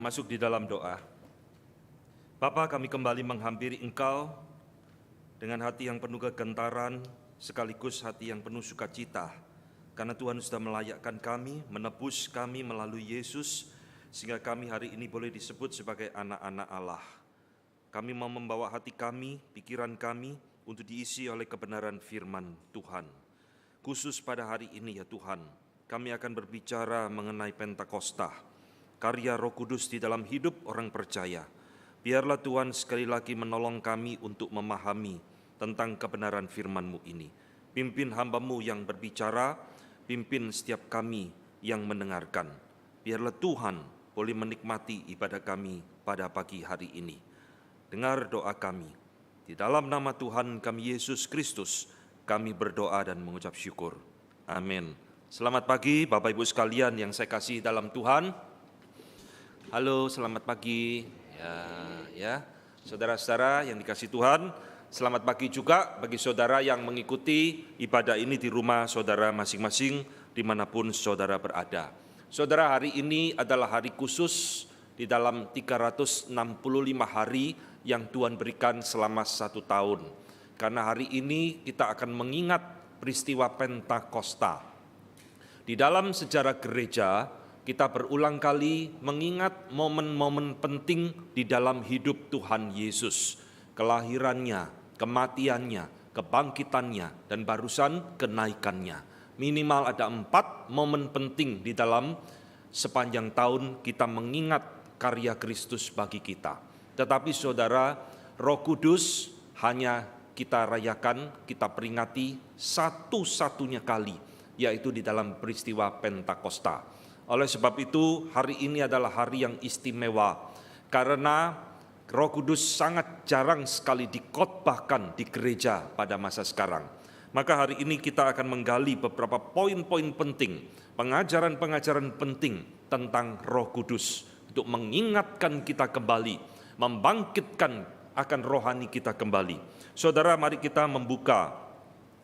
Masuk di dalam doa. Bapa, kami kembali menghampiri Engkau dengan hati yang penuh kegentaran, sekaligus hati yang penuh sukacita. Karena Tuhan sudah melayakkan kami, menebus kami melalui Yesus, sehingga kami hari ini boleh disebut sebagai anak-anak Allah. Kami mau membawa hati kami, pikiran kami, untuk diisi oleh kebenaran firman Tuhan. Khusus pada hari ini ya Tuhan, kami akan berbicara mengenai Pentakosta, karya Roh Kudus di dalam hidup orang percaya. Biarlah Tuhan sekali lagi menolong kami untuk memahami tentang kebenaran firman-Mu ini. Pimpin hamba-Mu yang berbicara, pimpin setiap kami yang mendengarkan. Biarlah Tuhan boleh menikmati ibadah kami pada pagi hari ini. Dengar doa kami. Di dalam nama Tuhan kami Yesus Kristus, kami berdoa dan mengucap syukur. Amin. Selamat pagi Bapak Ibu sekalian yang saya kasih dalam Tuhan. Halo, selamat pagi. Ya, saudara-saudara yang dikasihi Tuhan, selamat pagi juga bagi saudara yang mengikuti ibadah ini di rumah saudara masing-masing, dimanapun saudara berada. Saudara, hari ini adalah hari khusus di dalam 365 hari yang Tuhan berikan selama 1 tahun. Karena hari ini kita akan mengingat peristiwa Pentakosta. Di dalam sejarah gereja, kita berulang kali mengingat momen-momen penting di dalam hidup Tuhan Yesus. Kelahirannya, kematiannya, kebangkitannya, dan barusan kenaikannya. Minimal ada 4 momen penting di dalam sepanjang tahun kita mengingat karya Kristus bagi kita. Tetapi saudara, Roh Kudus hanya kita rayakan, kita peringati satu-satunya kali, yaitu di dalam peristiwa Pentakosta. Oleh sebab itu, hari ini adalah hari yang istimewa, karena Roh Kudus sangat jarang sekali dikhotbahkan di gereja pada masa sekarang. Maka hari ini kita akan menggali beberapa poin-poin penting, pengajaran-pengajaran penting tentang Roh Kudus, untuk mengingatkan kita kembali, membangkitkan akan rohani kita kembali. Saudara, mari kita membuka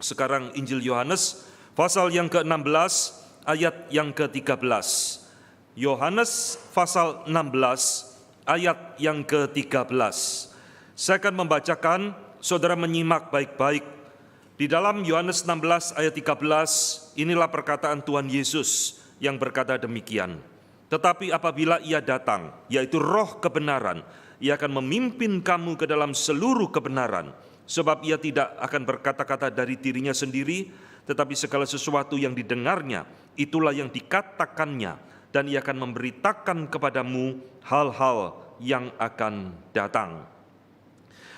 sekarang Injil Yohanes, pasal yang ke-16, ayat yang ke-13. Yohanes pasal 16 ayat yang ke-13. Saya akan membacakan, saudara menyimak baik-baik. Di dalam Yohanes 16 ayat 13, inilah perkataan Tuhan Yesus yang berkata demikian. Tetapi apabila Ia datang, yaitu Roh kebenaran, Ia akan memimpin kamu ke dalam seluruh kebenaran, sebab Ia tidak akan berkata-kata dari dirinya sendiri, tetapi segala sesuatu yang didengarnya, itulah yang dikatakannya, dan Ia akan memberitakan kepadamu hal-hal yang akan datang.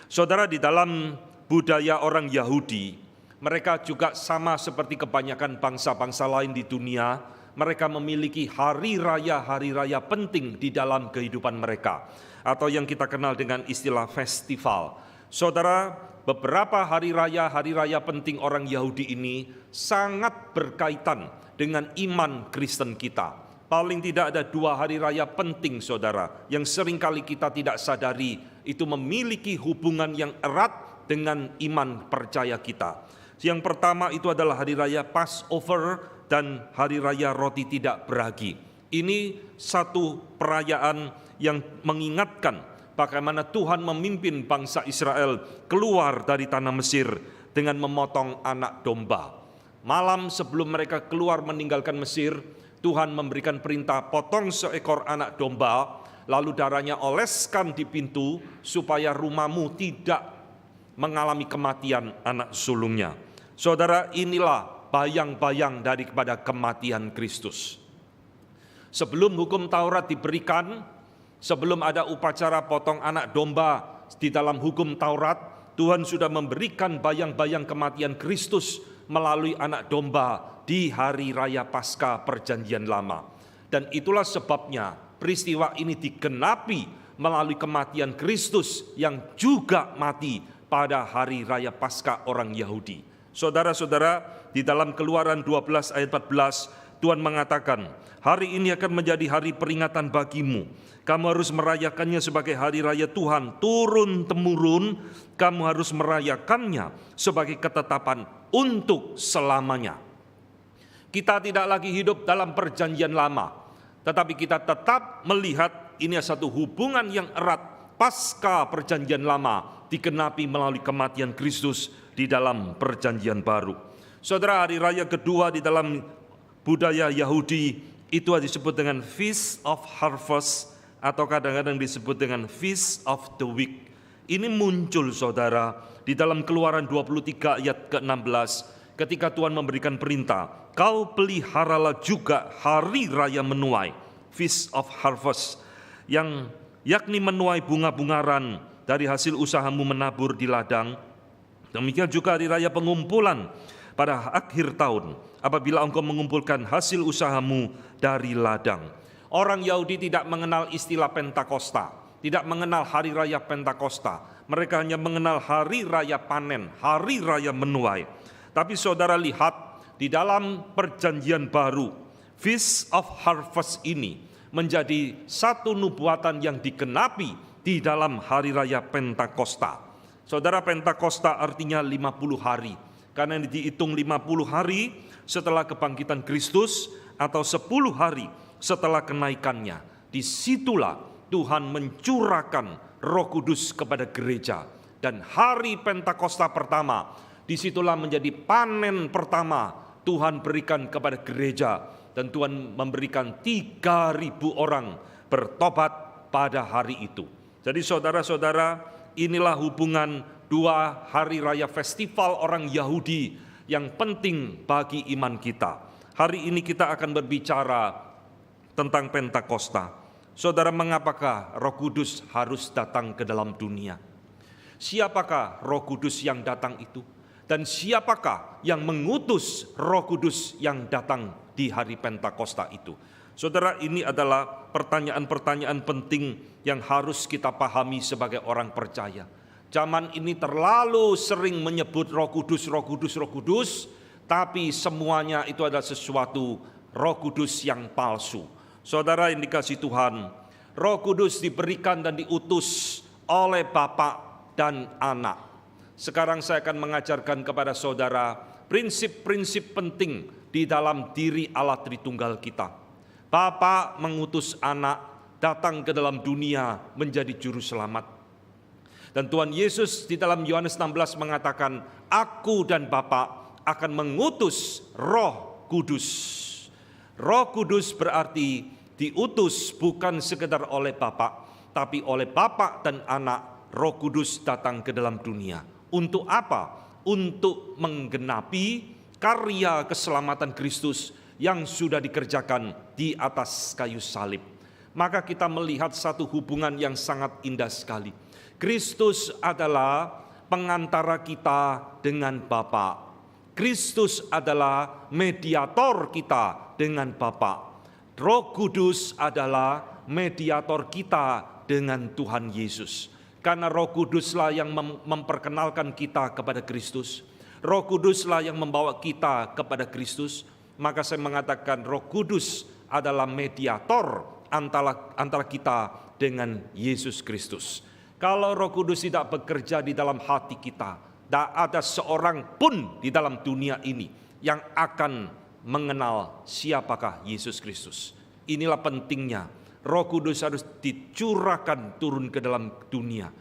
Saudara, di dalam budaya orang Yahudi, mereka juga sama seperti kebanyakan bangsa-bangsa lain di dunia, mereka memiliki hari raya penting di dalam kehidupan mereka, atau yang kita kenal dengan istilah festival. Saudara, beberapa hari raya penting orang Yahudi ini sangat berkaitan dengan iman Kristen kita. Paling tidak ada 2 hari raya penting, saudara, yang seringkali kita tidak sadari, itu memiliki hubungan yang erat dengan iman percaya kita. Yang pertama itu adalah hari raya Passover dan hari raya roti tidak beragi. Ini satu perayaan yang mengingatkan bagaimana Tuhan memimpin bangsa Israel keluar dari tanah Mesir dengan memotong anak domba. Malam sebelum mereka keluar meninggalkan Mesir, Tuhan memberikan perintah potong seekor anak domba, lalu darahnya oleskan di pintu supaya rumahmu tidak mengalami kematian anak sulungnya. Saudara, inilah bayang-bayang daripada kematian Kristus. Sebelum hukum Taurat diberikan, sebelum ada upacara potong anak domba di dalam hukum Taurat, Tuhan sudah memberikan bayang-bayang kematian Kristus melalui anak domba di hari raya Paskah Perjanjian Lama. Dan itulah sebabnya peristiwa ini digenapi melalui kematian Kristus yang juga mati pada hari raya Paskah orang Yahudi. Saudara-saudara, di dalam Keluaran 12 ayat 14, Tuhan mengatakan, hari ini akan menjadi hari peringatan bagimu. Kamu harus merayakannya sebagai hari raya Tuhan turun-temurun. Kamu harus merayakannya sebagai ketetapan untuk selamanya. Kita tidak lagi hidup dalam perjanjian lama, tetapi kita tetap melihat ini satu hubungan yang erat pasca perjanjian lama digenapi melalui kematian Kristus di dalam perjanjian baru. Saudara, hari raya kedua di dalam budaya Yahudi itu disebut dengan Feast of Harvest atau kadang-kadang disebut dengan Feast of the Week. Ini muncul saudara di dalam Keluaran 23 ayat ke-16 ketika Tuhan memberikan perintah, kau peliharalah juga hari raya menuai, Feast of Harvest, yang yakni menuai bunga-bungaran dari hasil usahamu menabur di ladang. Demikian juga hari raya pengumpulan pada akhir tahun, apabila engkau mengumpulkan hasil usahamu dari ladang. Orang Yahudi tidak mengenal istilah Pentakosta, tidak mengenal hari raya Pentakosta. Mereka hanya mengenal hari raya panen, hari raya menuai. Tapi saudara lihat di dalam perjanjian baru, Feast of Harvest ini menjadi satu nubuatan yang digenapi di dalam hari raya Pentakosta. Saudara, Pentakosta artinya 50 hari. Karena dihitung 50 hari setelah kebangkitan Kristus atau 10 hari setelah kenaikannya. Disitulah Tuhan mencurahkan Roh Kudus kepada gereja. Dan hari Pentakosta pertama, disitulah menjadi panen pertama Tuhan berikan kepada gereja. Dan Tuhan memberikan 3.000 orang bertobat pada hari itu. Jadi saudara-saudara, inilah hubungan dua hari raya festival orang Yahudi yang penting bagi iman kita. Hari ini kita akan berbicara tentang Pentakosta. Saudara, mengapakah Roh Kudus harus datang ke dalam dunia? Siapakah Roh Kudus yang datang itu? Dan siapakah yang mengutus Roh Kudus yang datang di hari Pentakosta itu? Saudara, ini adalah pertanyaan-pertanyaan penting yang harus kita pahami sebagai orang percaya. Zaman ini terlalu sering menyebut Roh Kudus, Roh Kudus, Roh Kudus, tapi semuanya itu adalah sesuatu Roh Kudus yang palsu. Saudara yang dikasihi Tuhan, Roh Kudus diberikan dan diutus oleh Bapa dan Anak. Sekarang saya akan mengajarkan kepada saudara prinsip-prinsip penting di dalam diri Allah Tritunggal kita. Bapa mengutus Anak datang ke dalam dunia menjadi juru selamat. Dan Tuhan Yesus di dalam Yohanes 16 mengatakan, Aku dan Bapa akan mengutus Roh Kudus. Roh Kudus berarti diutus bukan sekedar oleh Bapa, tapi oleh Bapa dan Anak. Roh Kudus datang ke dalam dunia. Untuk apa? Untuk menggenapi karya keselamatan Kristus yang sudah dikerjakan di atas kayu salib. Maka kita melihat satu hubungan yang sangat indah sekali. Kristus adalah pengantara kita dengan Bapa. Kristus adalah mediator kita dengan Bapa. Roh Kudus adalah mediator kita dengan Tuhan Yesus. Karena Roh Kuduslah yang memperkenalkan kita kepada Kristus. Roh Kuduslah yang membawa kita kepada Kristus. Maka saya mengatakan Roh Kudus adalah mediator antara kita dengan Yesus Kristus. Kalau Roh Kudus tidak bekerja di dalam hati kita, tidak ada seorang pun di dalam dunia ini yang akan mengenal siapakah Yesus Kristus. Inilah pentingnya Roh Kudus harus dicurahkan turun ke dalam dunia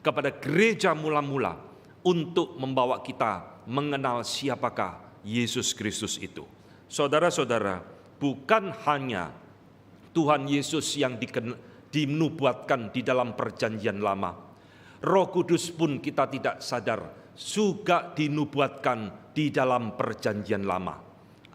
kepada gereja mula-mula untuk membawa kita mengenal siapakah Yesus Kristus itu. Saudara-saudara, bukan hanya Tuhan Yesus yang dinubuatkan di dalam perjanjian lama. Roh Kudus pun kita tidak sadar juga dinubuatkan di dalam perjanjian lama.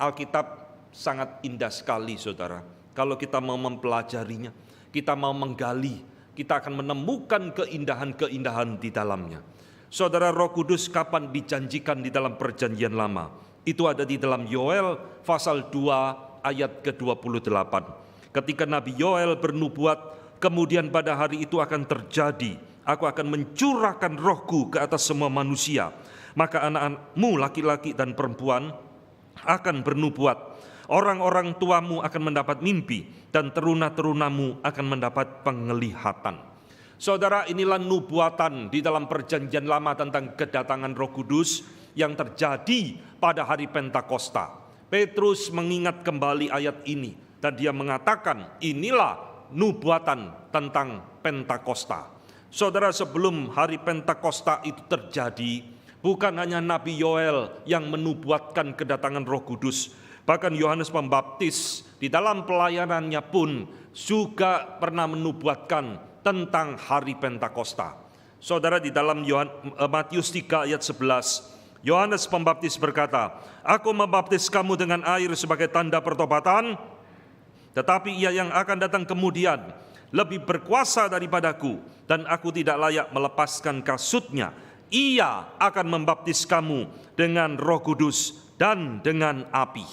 Alkitab sangat indah sekali saudara. Kalau kita mau mempelajarinya, kita mau menggali, kita akan menemukan keindahan-keindahan di dalamnya. Saudara, Roh Kudus kapan dijanjikan di dalam perjanjian lama? Itu ada di dalam Yoel pasal 2 ayat ke-28. Ketika Nabi Yoel bernubuat, kemudian pada hari itu akan terjadi, aku akan mencurahkan rohku ke atas semua manusia. Maka anak-anakmu laki-laki dan perempuan akan bernubuat. Orang-orang tuamu akan mendapat mimpi dan teruna-terunamu akan mendapat penglihatan. Saudara, inilah nubuatan di dalam perjanjian lama tentang kedatangan Roh Kudus yang terjadi pada hari Pentakosta. Petrus mengingat kembali ayat ini dan dia mengatakan, inilah nubuatan tentang Pentakosta. Saudara, sebelum hari Pentakosta itu terjadi, bukan hanya Nabi Yoel yang menubuatkan kedatangan Roh Kudus, bahkan Yohanes Pembaptis di dalam pelayanannya pun juga pernah menubuatkan tentang hari Pentakosta. Saudara, di dalam Matius 3 ayat 11, Yohanes Pembaptis berkata, "Aku membaptis kamu dengan air sebagai tanda pertobatan, tetapi Ia yang akan datang kemudian lebih berkuasa daripadaku, dan aku tidak layak melepaskan kasutnya. Ia akan membaptis kamu dengan Roh Kudus dan dengan api."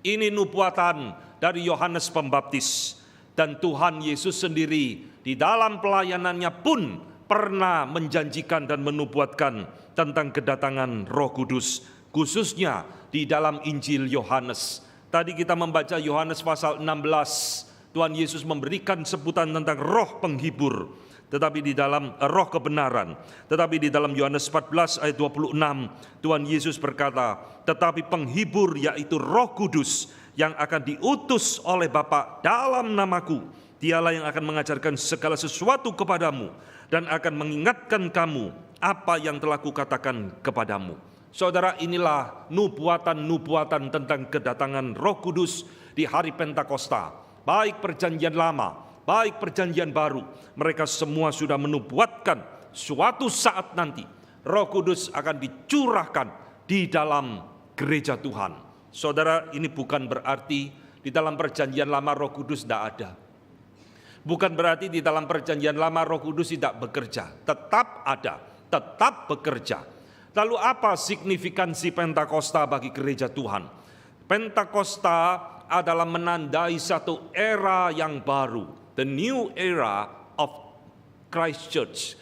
Ini nubuatan dari Yohanes Pembaptis. Dan Tuhan Yesus sendiri di dalam pelayanannya pun pernah menjanjikan dan menubuatkan tentang kedatangan Roh Kudus, khususnya di dalam Injil Yohanes. Tadi kita membaca Yohanes pasal 16, Tuhan Yesus memberikan sebutan tentang roh penghibur, tetapi di dalam roh kebenaran. Tetapi di dalam Yohanes 14 ayat 26, Tuhan Yesus berkata, "Tetapi penghibur, yaitu Roh Kudus, yang akan diutus oleh Bapa dalam namaku, Dialah yang akan mengajarkan segala sesuatu kepadamu dan akan mengingatkan kamu apa yang telah kukatakan kepadamu." Saudara, inilah nubuatan-nubuatan tentang kedatangan Roh Kudus di hari Pentakosta. Baik perjanjian lama, baik perjanjian baru, mereka semua sudah menubuatkan suatu saat nanti Roh Kudus akan dicurahkan di dalam gereja Tuhan. Saudara, ini bukan berarti di dalam perjanjian lama Roh Kudus tidak ada. Bukan berarti di dalam perjanjian lama Roh Kudus tidak bekerja. Tetap ada, tetap bekerja. Lalu apa signifikansi Pentakosta bagi gereja Tuhan? Pentakosta adalah menandai satu era yang baru, the new era of Christ Church,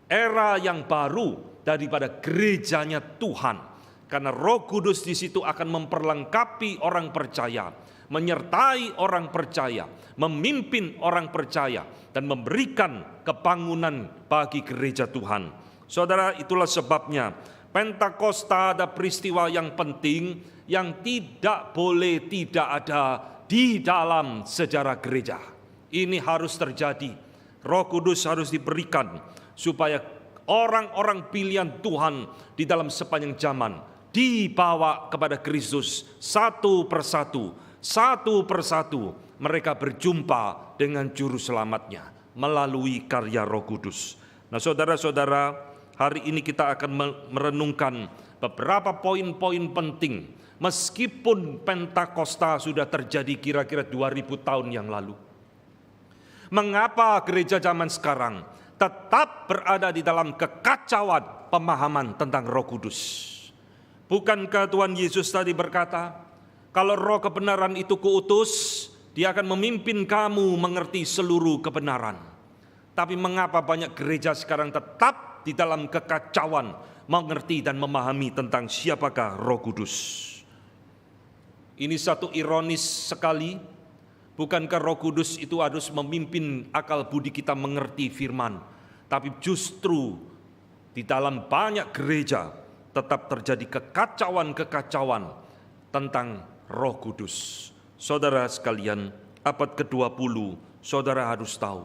era yang baru daripada gerejanya Tuhan, karena Roh Kudus di situ akan memperlengkapi orang percaya, menyertai orang percaya, memimpin orang percaya, dan memberikan kebangunan bagi gereja Tuhan. Saudara, itulah sebabnya Pentakosta ada peristiwa yang penting yang tidak boleh tidak ada di dalam sejarah gereja. Ini harus terjadi. Roh Kudus harus diberikan supaya orang-orang pilihan Tuhan di dalam sepanjang zaman dibawa kepada Kristus satu persatu. Mereka berjumpa dengan juru selamatnya melalui karya Roh Kudus. Nah, saudara-saudara, hari ini kita akan merenungkan beberapa poin-poin penting. Meskipun Pentakosta sudah terjadi kira-kira 2000 tahun yang lalu, mengapa gereja zaman sekarang tetap berada di dalam kekacauan pemahaman tentang Roh Kudus? Bukankah Tuhan Yesus tadi berkata, kalau Roh kebenaran itu kuutus, Dia akan memimpin kamu mengerti seluruh kebenaran. Tapi mengapa banyak gereja sekarang tetap di dalam kekacauan mengerti dan memahami tentang siapakah Roh Kudus? Ini satu ironis sekali. Bukankah Roh Kudus itu harus memimpin akal budi kita mengerti firman? Tapi justru di dalam banyak gereja tetap terjadi kekacauan-kekacauan tentang Roh Kudus. Saudara sekalian, abad ke-20, saudara harus tahu,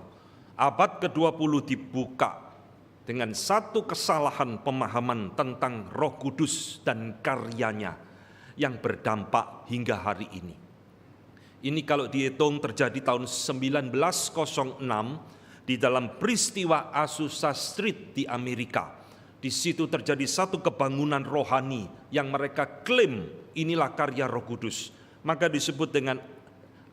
abad ke-20 dibuka dengan satu kesalahan pemahaman tentang Roh Kudus dan karyanya yang berdampak hingga hari ini. Ini kalau dihitung terjadi tahun 1906 di dalam peristiwa Azusa Street di Amerika. Di situ terjadi satu kebangunan rohani yang mereka klaim inilah karya Roh Kudus. Maka disebut dengan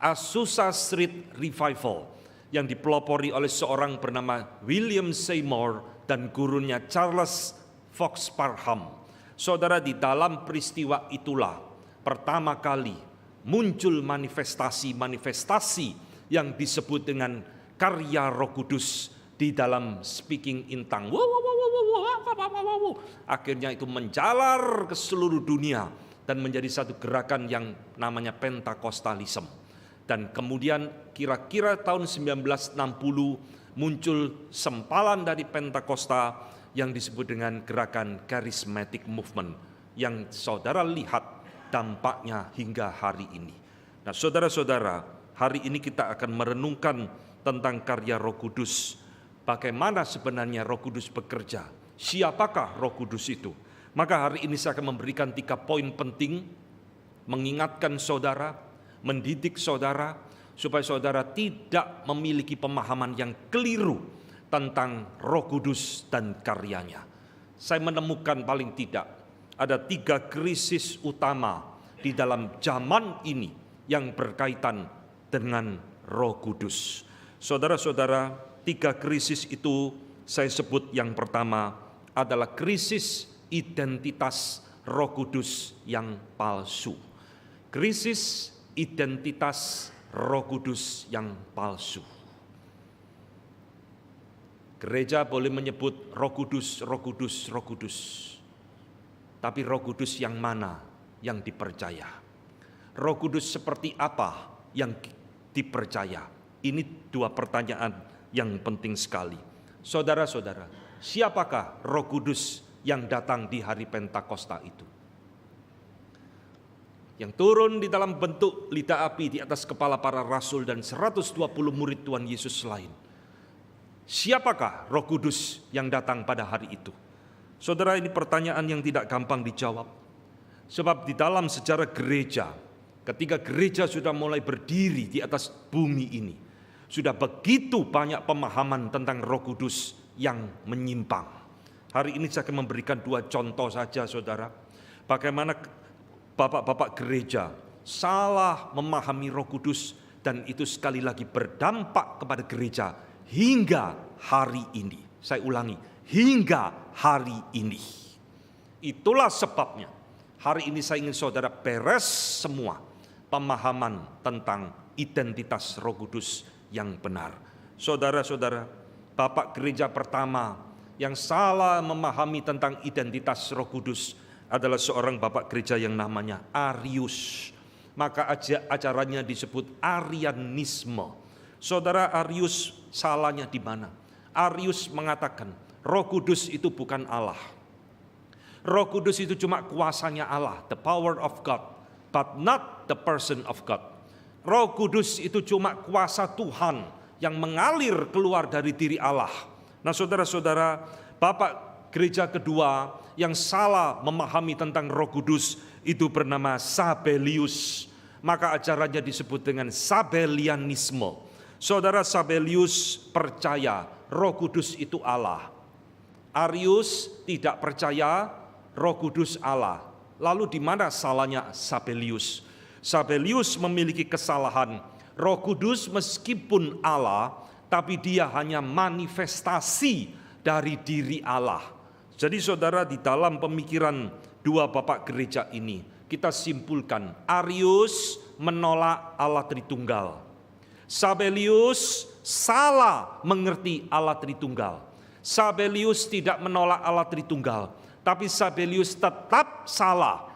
Azusa Street Revival yang dipelopori oleh seorang bernama William Seymour dan gurunya Charles Fox Parham. Saudara, di dalam peristiwa itulah pertama kali muncul manifestasi-manifestasi yang disebut dengan karya Roh Kudus di dalam speaking in tongue. Akhirnya itu menjalar ke seluruh dunia dan menjadi satu gerakan yang namanya Pentakostalisme. Dan kemudian kira-kira tahun 1960 muncul sempalan dari Pentakosta yang disebut dengan gerakan Charismatic Movement yang saudara lihat dampaknya hingga hari ini. Nah, saudara-saudara, hari ini kita akan merenungkan tentang karya Roh Kudus. Bagaimana sebenarnya Roh Kudus bekerja? Siapakah Roh Kudus itu? Maka hari ini saya akan memberikan 3 poin penting, mengingatkan saudara, mendidik saudara, supaya saudara tidak memiliki pemahaman yang keliru tentang Roh Kudus dan karyanya. Saya menemukan paling tidak ada 3 krisis utama di dalam zaman ini yang berkaitan dengan Roh Kudus. Saudara-saudara, 3 krisis itu saya sebut yang pertama adalah krisis identitas Roh Kudus yang palsu. Krisis identitas Roh Kudus yang palsu. Gereja boleh menyebut Roh Kudus, Roh Kudus, Roh Kudus. Tapi Roh Kudus yang mana yang dipercaya? Roh Kudus seperti apa yang dipercaya? Ini 2 pertanyaan yang penting sekali. Saudara-saudara, siapakah Roh Kudus yang datang di hari Pentakosta itu? Yang turun di dalam bentuk lidah api di atas kepala para rasul dan 120 murid Tuhan Yesus lain. Siapakah Roh Kudus yang datang pada hari itu? Saudara, ini pertanyaan yang tidak gampang dijawab. Sebab di dalam sejarah gereja, ketika gereja sudah mulai berdiri di atas bumi ini, sudah begitu banyak pemahaman tentang Roh Kudus yang menyimpang. Hari ini saya akan memberikan 2 contoh saja, saudara. Bagaimana bapak-bapak gereja salah memahami Roh Kudus, dan itu sekali lagi berdampak kepada gereja hingga hari ini. Saya ulangi, hingga hari ini. Itulah sebabnya hari ini saya ingin saudara beres semua pemahaman tentang identitas Roh Kudus yang benar. Saudara-saudara, bapak gereja pertama yang salah memahami tentang identitas Roh Kudus adalah seorang bapak gereja yang namanya Arius. Maka acaranya disebut Arianisme. Saudara, Arius salahnya di mana? Arius mengatakan Roh Kudus itu bukan Allah. Roh Kudus itu cuma kuasanya Allah, the power of God, but not the person of God. Roh Kudus itu cuma kuasa Tuhan yang mengalir keluar dari diri Allah. Nah, saudara-saudara, bapak gereja kedua yang salah memahami tentang Roh Kudus itu bernama Sabellius. Maka acaranya disebut dengan Sabellianisme. Saudara, Sabellius percaya Roh Kudus itu Allah. Arius tidak percaya Roh Kudus Allah. Lalu di mana salahnya Sabellius? Sabellius memiliki kesalahan. Roh Kudus meskipun Allah, tapi dia hanya manifestasi dari diri Allah. Jadi saudara, di dalam pemikiran 2 bapak gereja ini, kita simpulkan Arius menolak Allah Tritunggal. Sabellius salah mengerti Allah Tritunggal. Sabellius tidak menolak Allah Tritunggal, tapi Sabellius tetap salah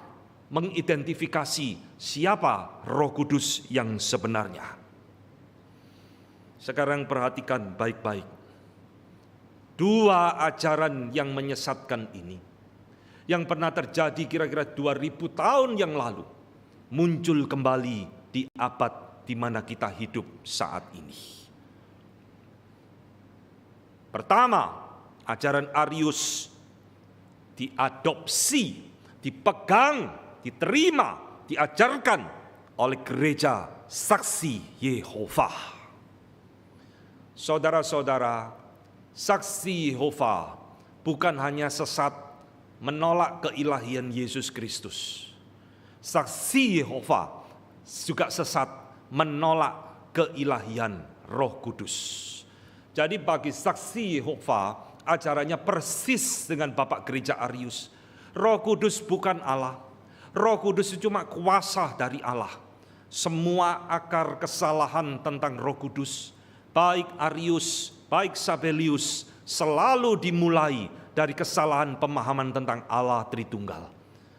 mengidentifikasi siapa Roh Kudus yang sebenarnya. Sekarang perhatikan baik-baik. 2 ajaran yang menyesatkan ini, yang pernah terjadi kira-kira 2000 tahun yang lalu, muncul kembali di abad di mana kita hidup saat ini. Pertama, ajaran Arius diadopsi, dipegang, diterima, diajarkan oleh gereja Saksi Yehova. Saudara-saudara, Saksi Yehova bukan hanya sesat menolak keilahian Yesus Kristus. Saksi Yehova juga sesat menolak keilahian Roh Kudus. Jadi bagi Saksi Yehova, ajarannya persis dengan bapak gereja Arius. Roh Kudus bukan Allah. Roh Kudus itu cuma kuasa dari Allah. Semua akar kesalahan tentang Roh Kudus, baik Arius, baik Sabellius, selalu dimulai dari kesalahan pemahaman tentang Allah Tritunggal.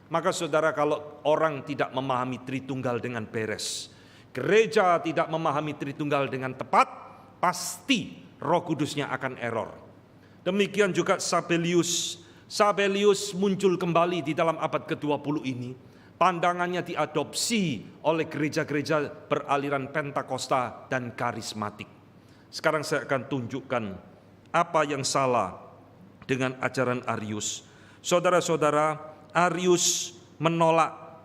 Maka saudara, kalau orang tidak memahami Tritunggal dengan beres, gereja tidak memahami Tritunggal dengan tepat, pasti Roh Kudusnya akan error. Demikian juga Sabellius. Sabellius muncul kembali di dalam abad ke-20 ini Pandangannya diadopsi oleh gereja-gereja beraliran Pentakosta dan karismatik. Sekarang saya akan tunjukkan apa yang salah dengan ajaran Arius. Saudara-saudara, Arius menolak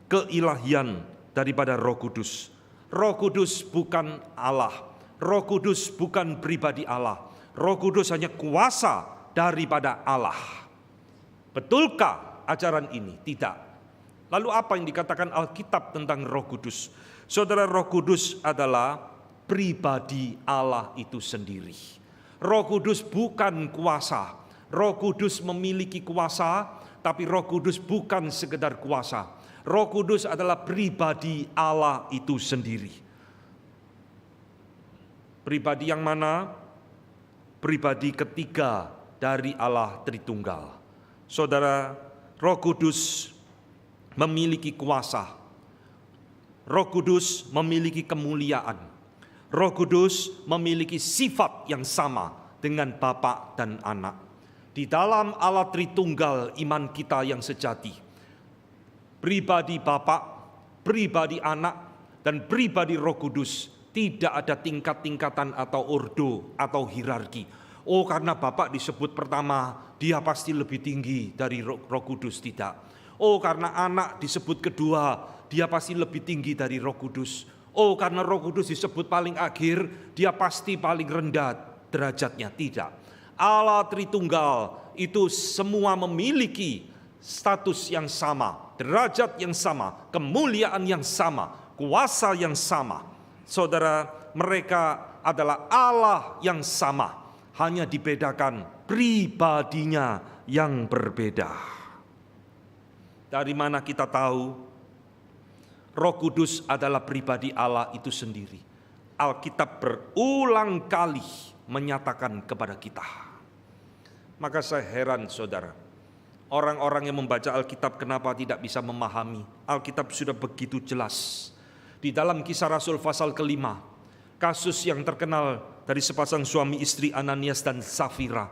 keilahian daripada Roh Kudus. Roh Kudus bukan Allah. Roh Kudus bukan pribadi Allah. Roh Kudus hanya kuasa daripada Allah. Betulkah ajaran ini? Tidak. Lalu apa yang dikatakan Alkitab tentang Roh Kudus? Saudara, Roh Kudus adalah pribadi Allah itu sendiri. Roh Kudus bukan kuasa. Roh Kudus memiliki kuasa, tapi Roh Kudus bukan sekedar kuasa. Roh Kudus adalah pribadi Allah itu sendiri. Pribadi yang mana? Pribadi ketiga dari Allah Tritunggal. Saudara, Roh Kudus memiliki kuasa. Roh Kudus memiliki kemuliaan. Roh Kudus memiliki sifat yang sama dengan Bapa dan Anak. Di dalam Allah Tritunggal iman kita yang sejati, pribadi Bapa, pribadi Anak, dan pribadi Roh Kudus tidak ada tingkat-tingkatan atau ordo atau hierarki. Oh, karena Bapa disebut pertama, dia pasti lebih tinggi dari Roh Kudus. Tidak. Oh, karena Anak disebut kedua, dia pasti lebih tinggi dari Roh Kudus. Oh, karena Roh Kudus disebut paling akhir, dia pasti paling rendah derajatnya. Tidak. Allah Tritunggal itu semua memiliki status yang sama, derajat yang sama, kemuliaan yang sama, kuasa yang sama. Saudara, mereka adalah Allah yang sama, hanya dibedakan pribadinya yang berbeda. Dari mana kita tahu Roh Kudus adalah pribadi Allah itu sendiri? Alkitab berulang kali menyatakan kepada kita. Maka saya heran, saudara, orang-orang yang membaca Alkitab kenapa tidak bisa memahami? Alkitab sudah begitu jelas. Di dalam Kisah Rasul pasal ke-5, kasus yang terkenal dari sepasang suami istri Ananias dan Safira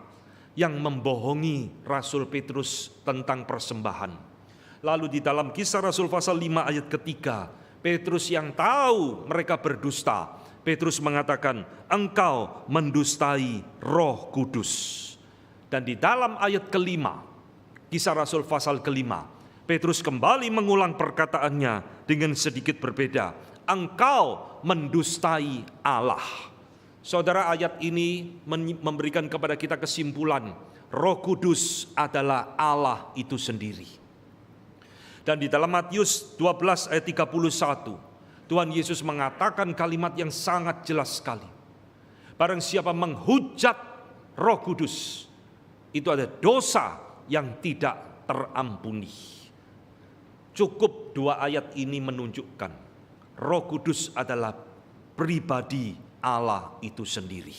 yang membohongi Rasul Petrus tentang persembahan. Lalu di dalam Kisah Rasul pasal 5 ayat ketiga, Petrus yang tahu mereka berdusta, Petrus mengatakan, engkau mendustai Roh Kudus. Dan di dalam ayat kelima, Kisah Rasul pasal kelima, Petrus kembali mengulang perkataannya dengan sedikit berbeda. Engkau mendustai Allah. Saudara, ayat ini memberikan kepada kita kesimpulan, Roh Kudus adalah Allah itu sendiri. Dan di dalam Matius 12 ayat 31, Tuhan Yesus mengatakan kalimat yang sangat jelas sekali. Barang siapa menghujat Roh Kudus, itu ada dosa yang tidak terampuni. Cukup dua ayat ini menunjukkan Roh Kudus adalah pribadi Allah itu sendiri.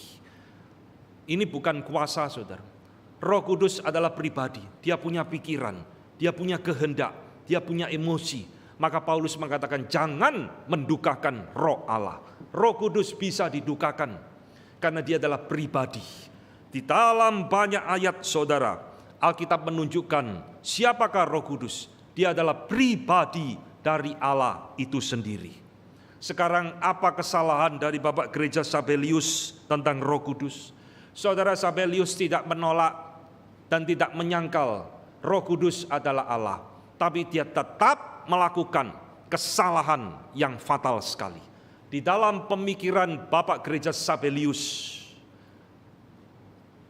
Ini bukan kuasa, saudara. Roh Kudus adalah pribadi, dia punya pikiran, dia punya kehendak, dia punya emosi. Maka Paulus mengatakan jangan mendukakan Roh Allah. Roh Kudus bisa didukakan karena dia adalah pribadi. Di dalam banyak ayat, saudara, Alkitab menunjukkan siapakah Roh Kudus. Dia adalah pribadi dari Allah itu sendiri. Sekarang apa kesalahan dari Bapak Gereja Sabelius tentang Roh Kudus? Saudara, Sabelius tidak menolak dan tidak menyangkal Roh Kudus adalah Allah. Tapi dia tetap melakukan kesalahan yang fatal sekali. Di dalam pemikiran Bapak Gereja Sabelius,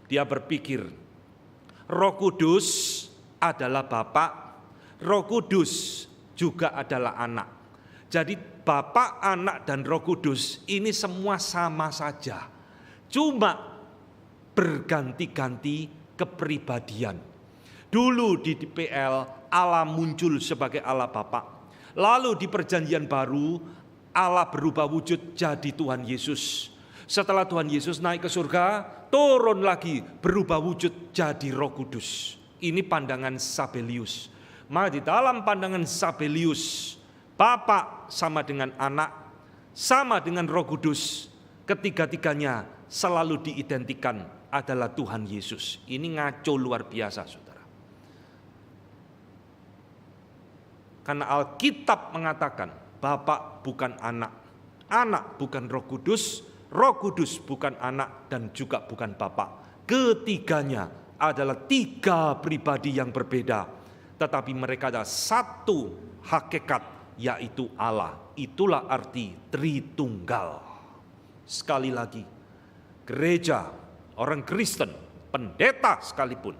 dia berpikir Roh Kudus adalah Bapa, Roh Kudus juga adalah Anak. Jadi Bapa, Anak, dan Roh Kudus ini semua sama saja. Cuma berganti-ganti kepribadian. Dulu di DPL Allah muncul sebagai Allah Bapa. Lalu di perjanjian baru Allah berubah wujud jadi Tuhan Yesus. Setelah Tuhan Yesus naik ke surga, turun lagi berubah wujud jadi Roh Kudus. Ini pandangan Sabelius. Maka di dalam pandangan Sabelius, Bapa sama dengan Anak, sama dengan Roh Kudus. Ketiga-tiganya selalu diidentikan adalah Tuhan Yesus. Ini ngaco luar biasa, saudara. Karena Alkitab mengatakan Bapa bukan anak, anak bukan Roh Kudus, Roh Kudus bukan anak dan juga bukan Bapa. Ketiganya adalah 3 pribadi yang berbeda, tetapi mereka adalah satu hakikat, yaitu Allah. Itulah arti Tritunggal. Sekali lagi, gereja, orang Kristen, pendeta sekalipun,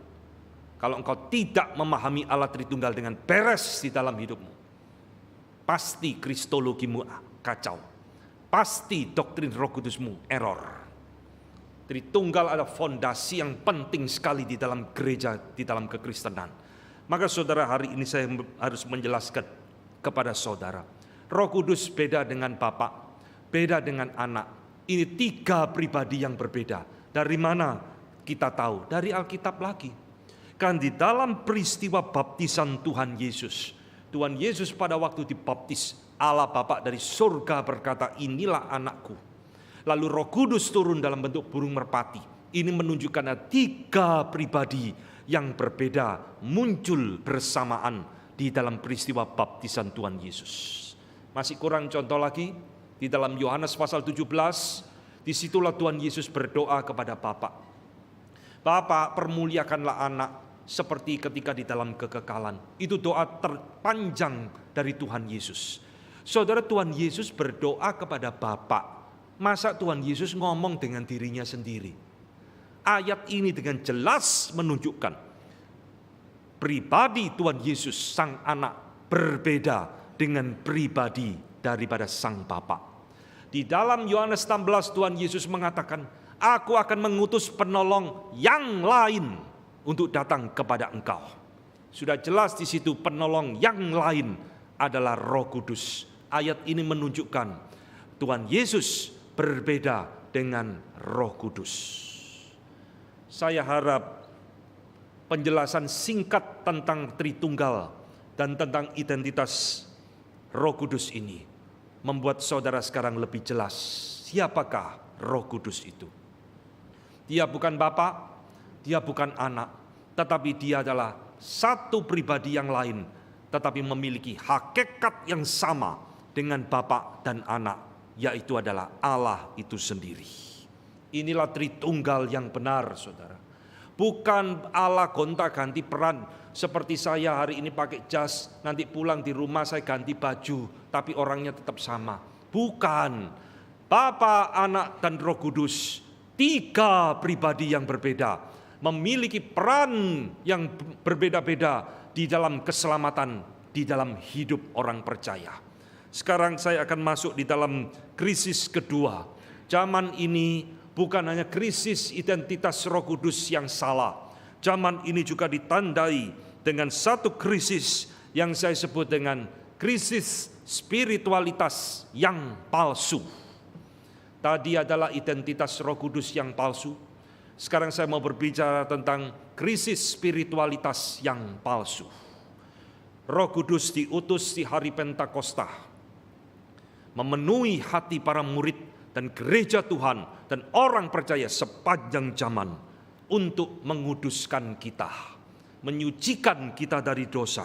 kalau engkau tidak memahami Allah Tritunggal dengan beres di dalam hidupmu, pasti kristologimu kacau, pasti doktrin Roh Kudusmu error. Tritunggal adalah fondasi yang penting sekali di dalam gereja, di dalam kekristenan. Maka saudara, hari ini saya harus menjelaskan kepada saudara, Roh Kudus beda dengan Bapa, beda dengan Anak. Ini 3 pribadi yang berbeda. Dari mana kita tahu? Dari Alkitab lagi. Kan di dalam peristiwa baptisan Tuhan Yesus pada waktu dibaptis, Allah Bapa dari surga berkata, inilah anakku. Lalu Roh Kudus turun dalam bentuk burung merpati. Ini menunjukkan ada 3 pribadi yang berbeda muncul bersamaan di dalam peristiwa baptisan Tuhan Yesus. Masih kurang contoh lagi, di dalam Yohanes pasal 17, disitulah Tuhan Yesus berdoa kepada Bapa. Bapa, permuliakanlah anak seperti ketika di dalam kekekalan. Itu doa terpanjang dari Tuhan Yesus. Saudara, Tuhan Yesus berdoa kepada Bapa. Masa Tuhan Yesus ngomong dengan dirinya sendiri? Ayat ini dengan jelas menunjukkan pribadi Tuhan Yesus Sang Anak berbeda dengan pribadi daripada Sang Bapa. Di dalam Yohanes 16 Tuhan Yesus mengatakan, aku akan mengutus penolong yang lain untuk datang kepada engkau. Sudah jelas di situ penolong yang lain adalah Roh Kudus. Ayat ini menunjukkan Tuhan Yesus berbeda dengan Roh Kudus. Saya harap penjelasan singkat tentang Tritunggal dan tentang identitas Roh Kudus ini membuat saudara sekarang lebih jelas siapakah Roh Kudus itu. Dia bukan Bapa, dia bukan Anak, tetapi dia adalah satu pribadi yang lain, tetapi memiliki hakikat yang sama dengan Bapa dan Anak, yaitu adalah Allah itu sendiri. Inilah Tritunggal yang benar, saudara. Bukan Allah gonta-ganti peran, seperti saya hari ini pakai jas, nanti pulang di rumah saya ganti baju, tapi orangnya tetap sama. Bukan. Bapa, Anak, dan Roh Kudus, 3 pribadi yang berbeda, memiliki peran yang berbeda-beda di dalam keselamatan, di dalam hidup orang percaya. Sekarang saya akan masuk di dalam krisis kedua. Zaman ini bukan hanya krisis identitas Roh Kudus yang salah. Zaman ini juga ditandai dengan satu krisis yang saya sebut dengan krisis spiritualitas yang palsu. Tadi adalah identitas Roh Kudus yang palsu. Sekarang saya mau berbicara tentang krisis spiritualitas yang palsu. Roh Kudus diutus di hari Pentakosta, memenuhi hati para murid dan gereja Tuhan dan orang percaya sepanjang zaman untuk menguduskan kita, menyucikan kita dari dosa,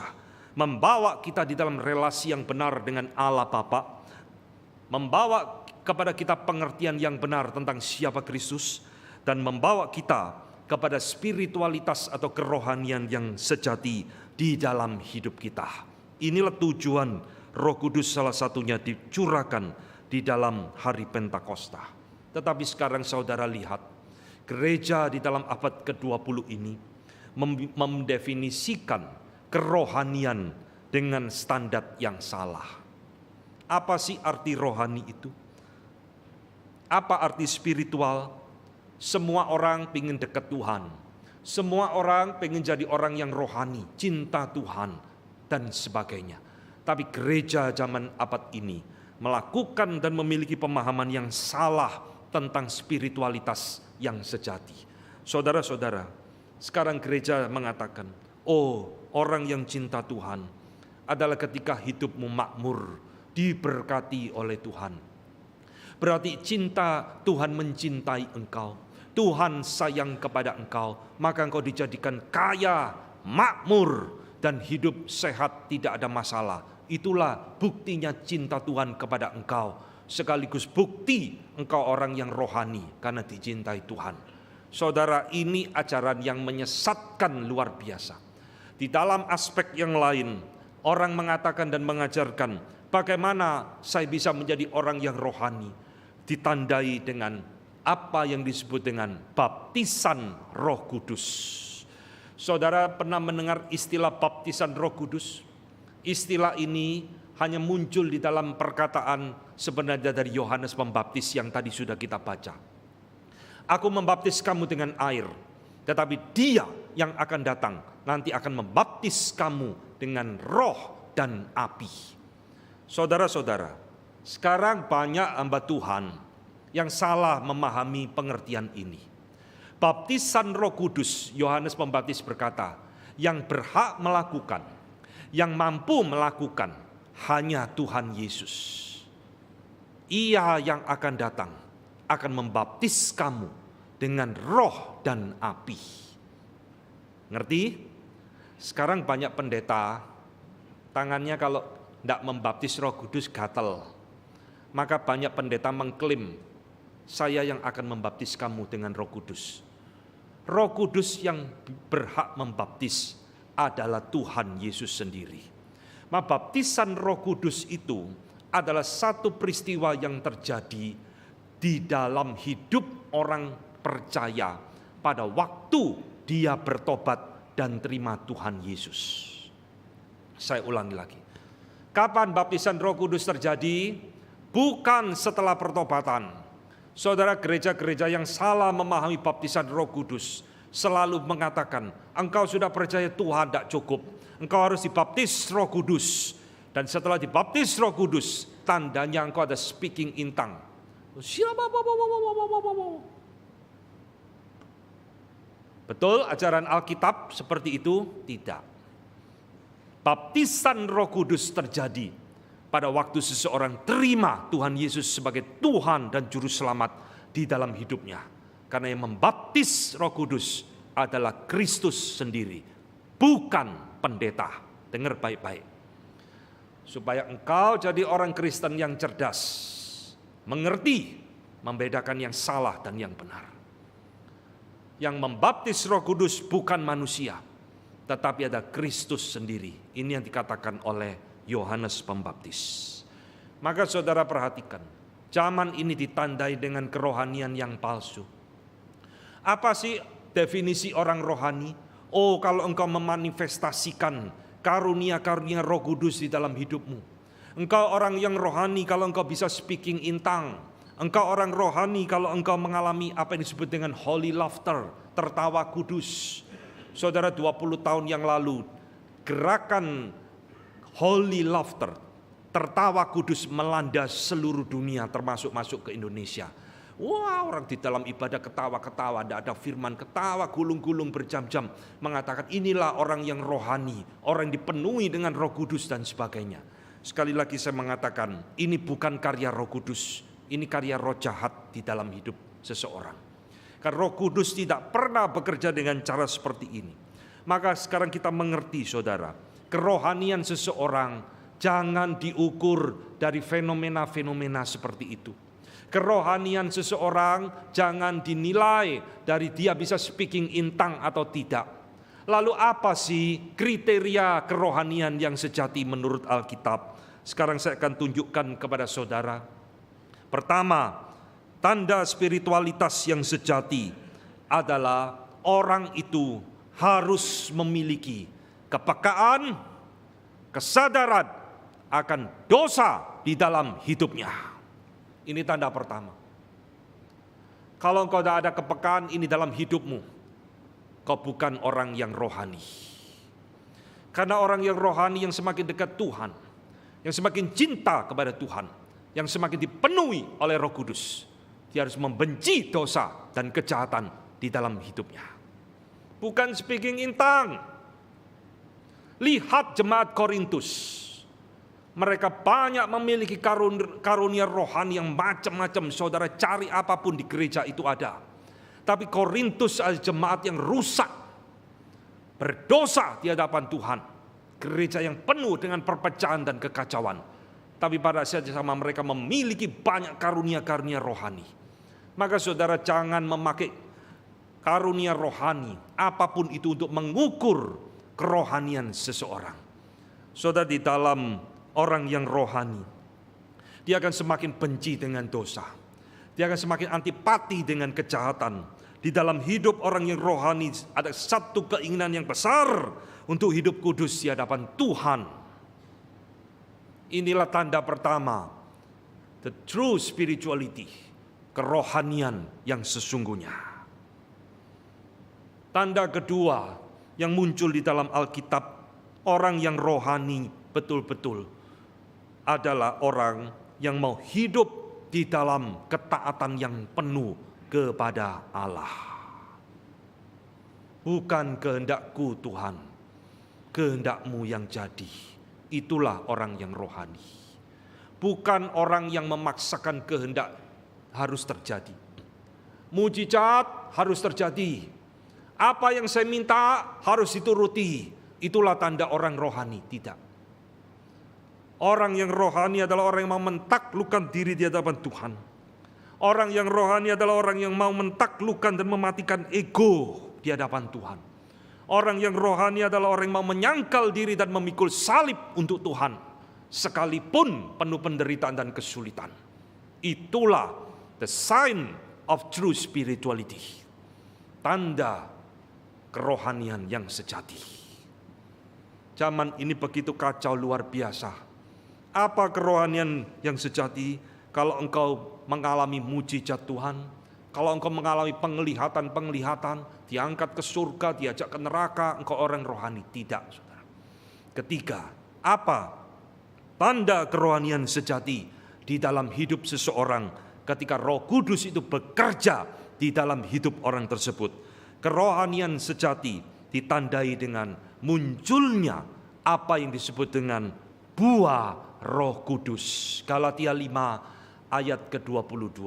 membawa kita di dalam relasi yang benar dengan Allah Bapa, membawa kepada kita pengertian yang benar tentang siapa Kristus, dan membawa kita kepada spiritualitas atau kerohanian yang sejati di dalam hidup kita. Inilah tujuan Roh Kudus salah satunya dicurahkan di dalam hari Pentakosta. Tetapi sekarang saudara lihat, gereja di dalam abad ke-20 ini mendefinisikan kerohanian dengan standar yang salah. Apa sih arti rohani itu? Apa arti spiritual? Semua orang ingin dekat Tuhan. Semua orang ingin jadi orang yang rohani, cinta Tuhan, dan sebagainya. Tapi gereja zaman abad ini melakukan dan memiliki pemahaman yang salah tentang spiritualitas yang sejati. Saudara-saudara, sekarang gereja mengatakan, orang yang cinta Tuhan adalah ketika hidupmu makmur, diberkati oleh Tuhan. Berarti cinta Tuhan mencintai engkau, Tuhan sayang kepada engkau, maka engkau dijadikan kaya, makmur, dan hidup sehat, tidak ada masalah. itulah buktinya cinta Tuhan kepada engkau. Sekaligus bukti engkau orang yang rohani karena dicintai Tuhan. Saudara, ini ajaran yang menyesatkan luar biasa. Di dalam aspek yang lain, orang mengatakan dan mengajarkan bagaimana saya bisa menjadi orang yang rohani. Ditandai dengan apa yang disebut dengan baptisan Roh Kudus. Saudara pernah mendengar istilah baptisan Roh Kudus? Istilah ini hanya muncul di dalam perkataan sebenarnya dari Yohanes Pembaptis yang tadi sudah kita baca. Aku membaptis kamu dengan air, tetapi Dia yang akan datang nanti akan membaptis kamu dengan roh dan api. Saudara-saudara, sekarang banyak hamba Tuhan yang salah memahami pengertian ini. Baptisan Roh Kudus, Yohanes Pembaptis berkata, yang berhak melakukan, yang mampu melakukan hanya Tuhan Yesus. Ia yang akan datang akan membaptis kamu dengan roh dan api. Ngerti? Sekarang banyak pendeta tangannya kalau tidak membaptis Roh Kudus gatal. Maka banyak pendeta mengklaim, saya yang akan membaptis kamu dengan Roh Kudus. Roh Kudus yang berhak membaptis adalah Tuhan Yesus sendiri. Baptisan Roh Kudus itu adalah satu peristiwa yang terjadi di dalam hidup orang percaya pada waktu dia bertobat dan terima Tuhan Yesus. Saya ulangi lagi. Kapan baptisan Roh Kudus terjadi? Bukan setelah pertobatan. Saudara, gereja-gereja yang salah memahami baptisan Roh Kudus selalu mengatakan, engkau sudah percaya Tuhan tidak cukup. Engkau harus dibaptis Roh Kudus. Dan setelah dibaptis Roh Kudus, tandanya engkau ada speaking in tongue. Betul ajaran Alkitab seperti itu? Tidak. Baptisan Roh Kudus terjadi pada waktu seseorang terima Tuhan Yesus sebagai Tuhan dan Juru Selamat di dalam hidupnya. Karena yang membaptis Roh Kudus adalah Kristus sendiri, bukan pendeta. Dengar baik-baik. Supaya engkau jadi orang Kristen yang cerdas, mengerti, membedakan yang salah dan yang benar. Yang membaptis Roh Kudus bukan manusia, tetapi ada Kristus sendiri. Ini yang dikatakan oleh Yohanes Pembaptis. Maka saudara perhatikan, zaman ini ditandai dengan kerohanian yang palsu. Apa sih definisi orang rohani? Oh, kalau engkau memanifestasikan karunia-karunia Roh Kudus di dalam hidupmu. Engkau orang yang rohani kalau engkau bisa speaking in tongue. Engkau orang rohani kalau engkau mengalami apa yang disebut dengan holy laughter, tertawa kudus. Saudara, 20 tahun yang lalu gerakan holy laughter, tertawa kudus melanda seluruh dunia termasuk masuk ke Indonesia. Wah, orang di dalam ibadah ketawa-ketawa, tidak ada firman, ketawa gulung-gulung berjam-jam, mengatakan inilah orang yang rohani, orang yang dipenuhi dengan Roh Kudus dan sebagainya. Sekali lagi saya mengatakan, ini bukan karya Roh Kudus, ini karya roh jahat di dalam hidup seseorang. Karena Roh Kudus tidak pernah bekerja dengan cara seperti ini. Maka sekarang kita mengerti, saudara, kerohanian seseorang jangan diukur dari fenomena-fenomena seperti itu. Kerohanian seseorang jangan dinilai dari dia bisa speaking in tongue atau tidak. Lalu apa sih kriteria kerohanian yang sejati menurut Alkitab? Sekarang saya akan tunjukkan kepada saudara. Pertama, tanda spiritualitas yang sejati adalah orang itu harus memiliki kepekaan, kesadaran akan dosa di dalam hidupnya. Ini tanda pertama. Kalau engkau tidak ada kepekaan ini dalam hidupmu, kau bukan orang yang rohani. Karena orang yang rohani yang semakin dekat Tuhan, yang semakin cinta kepada Tuhan, yang semakin dipenuhi oleh Roh Kudus, dia harus membenci dosa dan kejahatan di dalam hidupnya. Bukan speaking in tongue. Lihat jemaat Korintus. Mereka banyak memiliki karunia rohani yang macam-macam. Saudara cari apapun di gereja itu ada. Tapi Korintus adalah jemaat yang rusak, berdosa di hadapan Tuhan. gereja yang penuh dengan perpecahan dan kekacauan. Tapi pada saat sama mereka memiliki banyak karunia-karunia rohani. Maka saudara jangan memakai karunia rohani apapun itu untuk mengukur kerohanian seseorang. Saudara, di dalam orang yang rohani, dia akan semakin benci dengan dosa. Dia akan semakin antipati dengan kejahatan. Di dalam hidup orang yang rohani ada satu keinginan yang besar untuk hidup kudus di hadapan Tuhan. Inilah tanda pertama, the true spirituality, kerohanian yang sesungguhnya. Tanda kedua yang muncul di dalam Alkitab, orang yang rohani betul-betul adalah orang yang mau hidup di dalam ketaatan yang penuh kepada Allah. Bukan kehendakku Tuhan, kehendakmu yang jadi. Itulah orang yang rohani. Bukan orang yang memaksakan kehendak harus terjadi. Mujizat harus terjadi. Apa yang saya minta harus dituruti. Itulah tanda orang rohani. Tidak. Orang yang rohani adalah orang yang mau mentaklukkan diri di hadapan Tuhan. Orang yang rohani adalah orang yang mau mentaklukkan dan mematikan ego di hadapan Tuhan. Orang yang rohani adalah orang yang mau menyangkal diri dan memikul salib untuk Tuhan, sekalipun penuh penderitaan dan kesulitan. Itulah the sign of true spirituality. Tanda kerohanian yang sejati. Zaman ini begitu kacau luar biasa. Apa kerohanian yang sejati? Kalau engkau mengalami mujizat Tuhan, kalau engkau mengalami penglihatan, diangkat ke surga, diajak ke neraka, engkau orang rohani. Tidak, saudara. Ketiga, apa tanda kerohanian sejati di dalam hidup seseorang ketika Roh Kudus itu bekerja di dalam hidup orang tersebut? Kerohanian sejati ditandai dengan munculnya apa yang disebut dengan buah Roh Kudus. Galatia 5 ayat ke-22.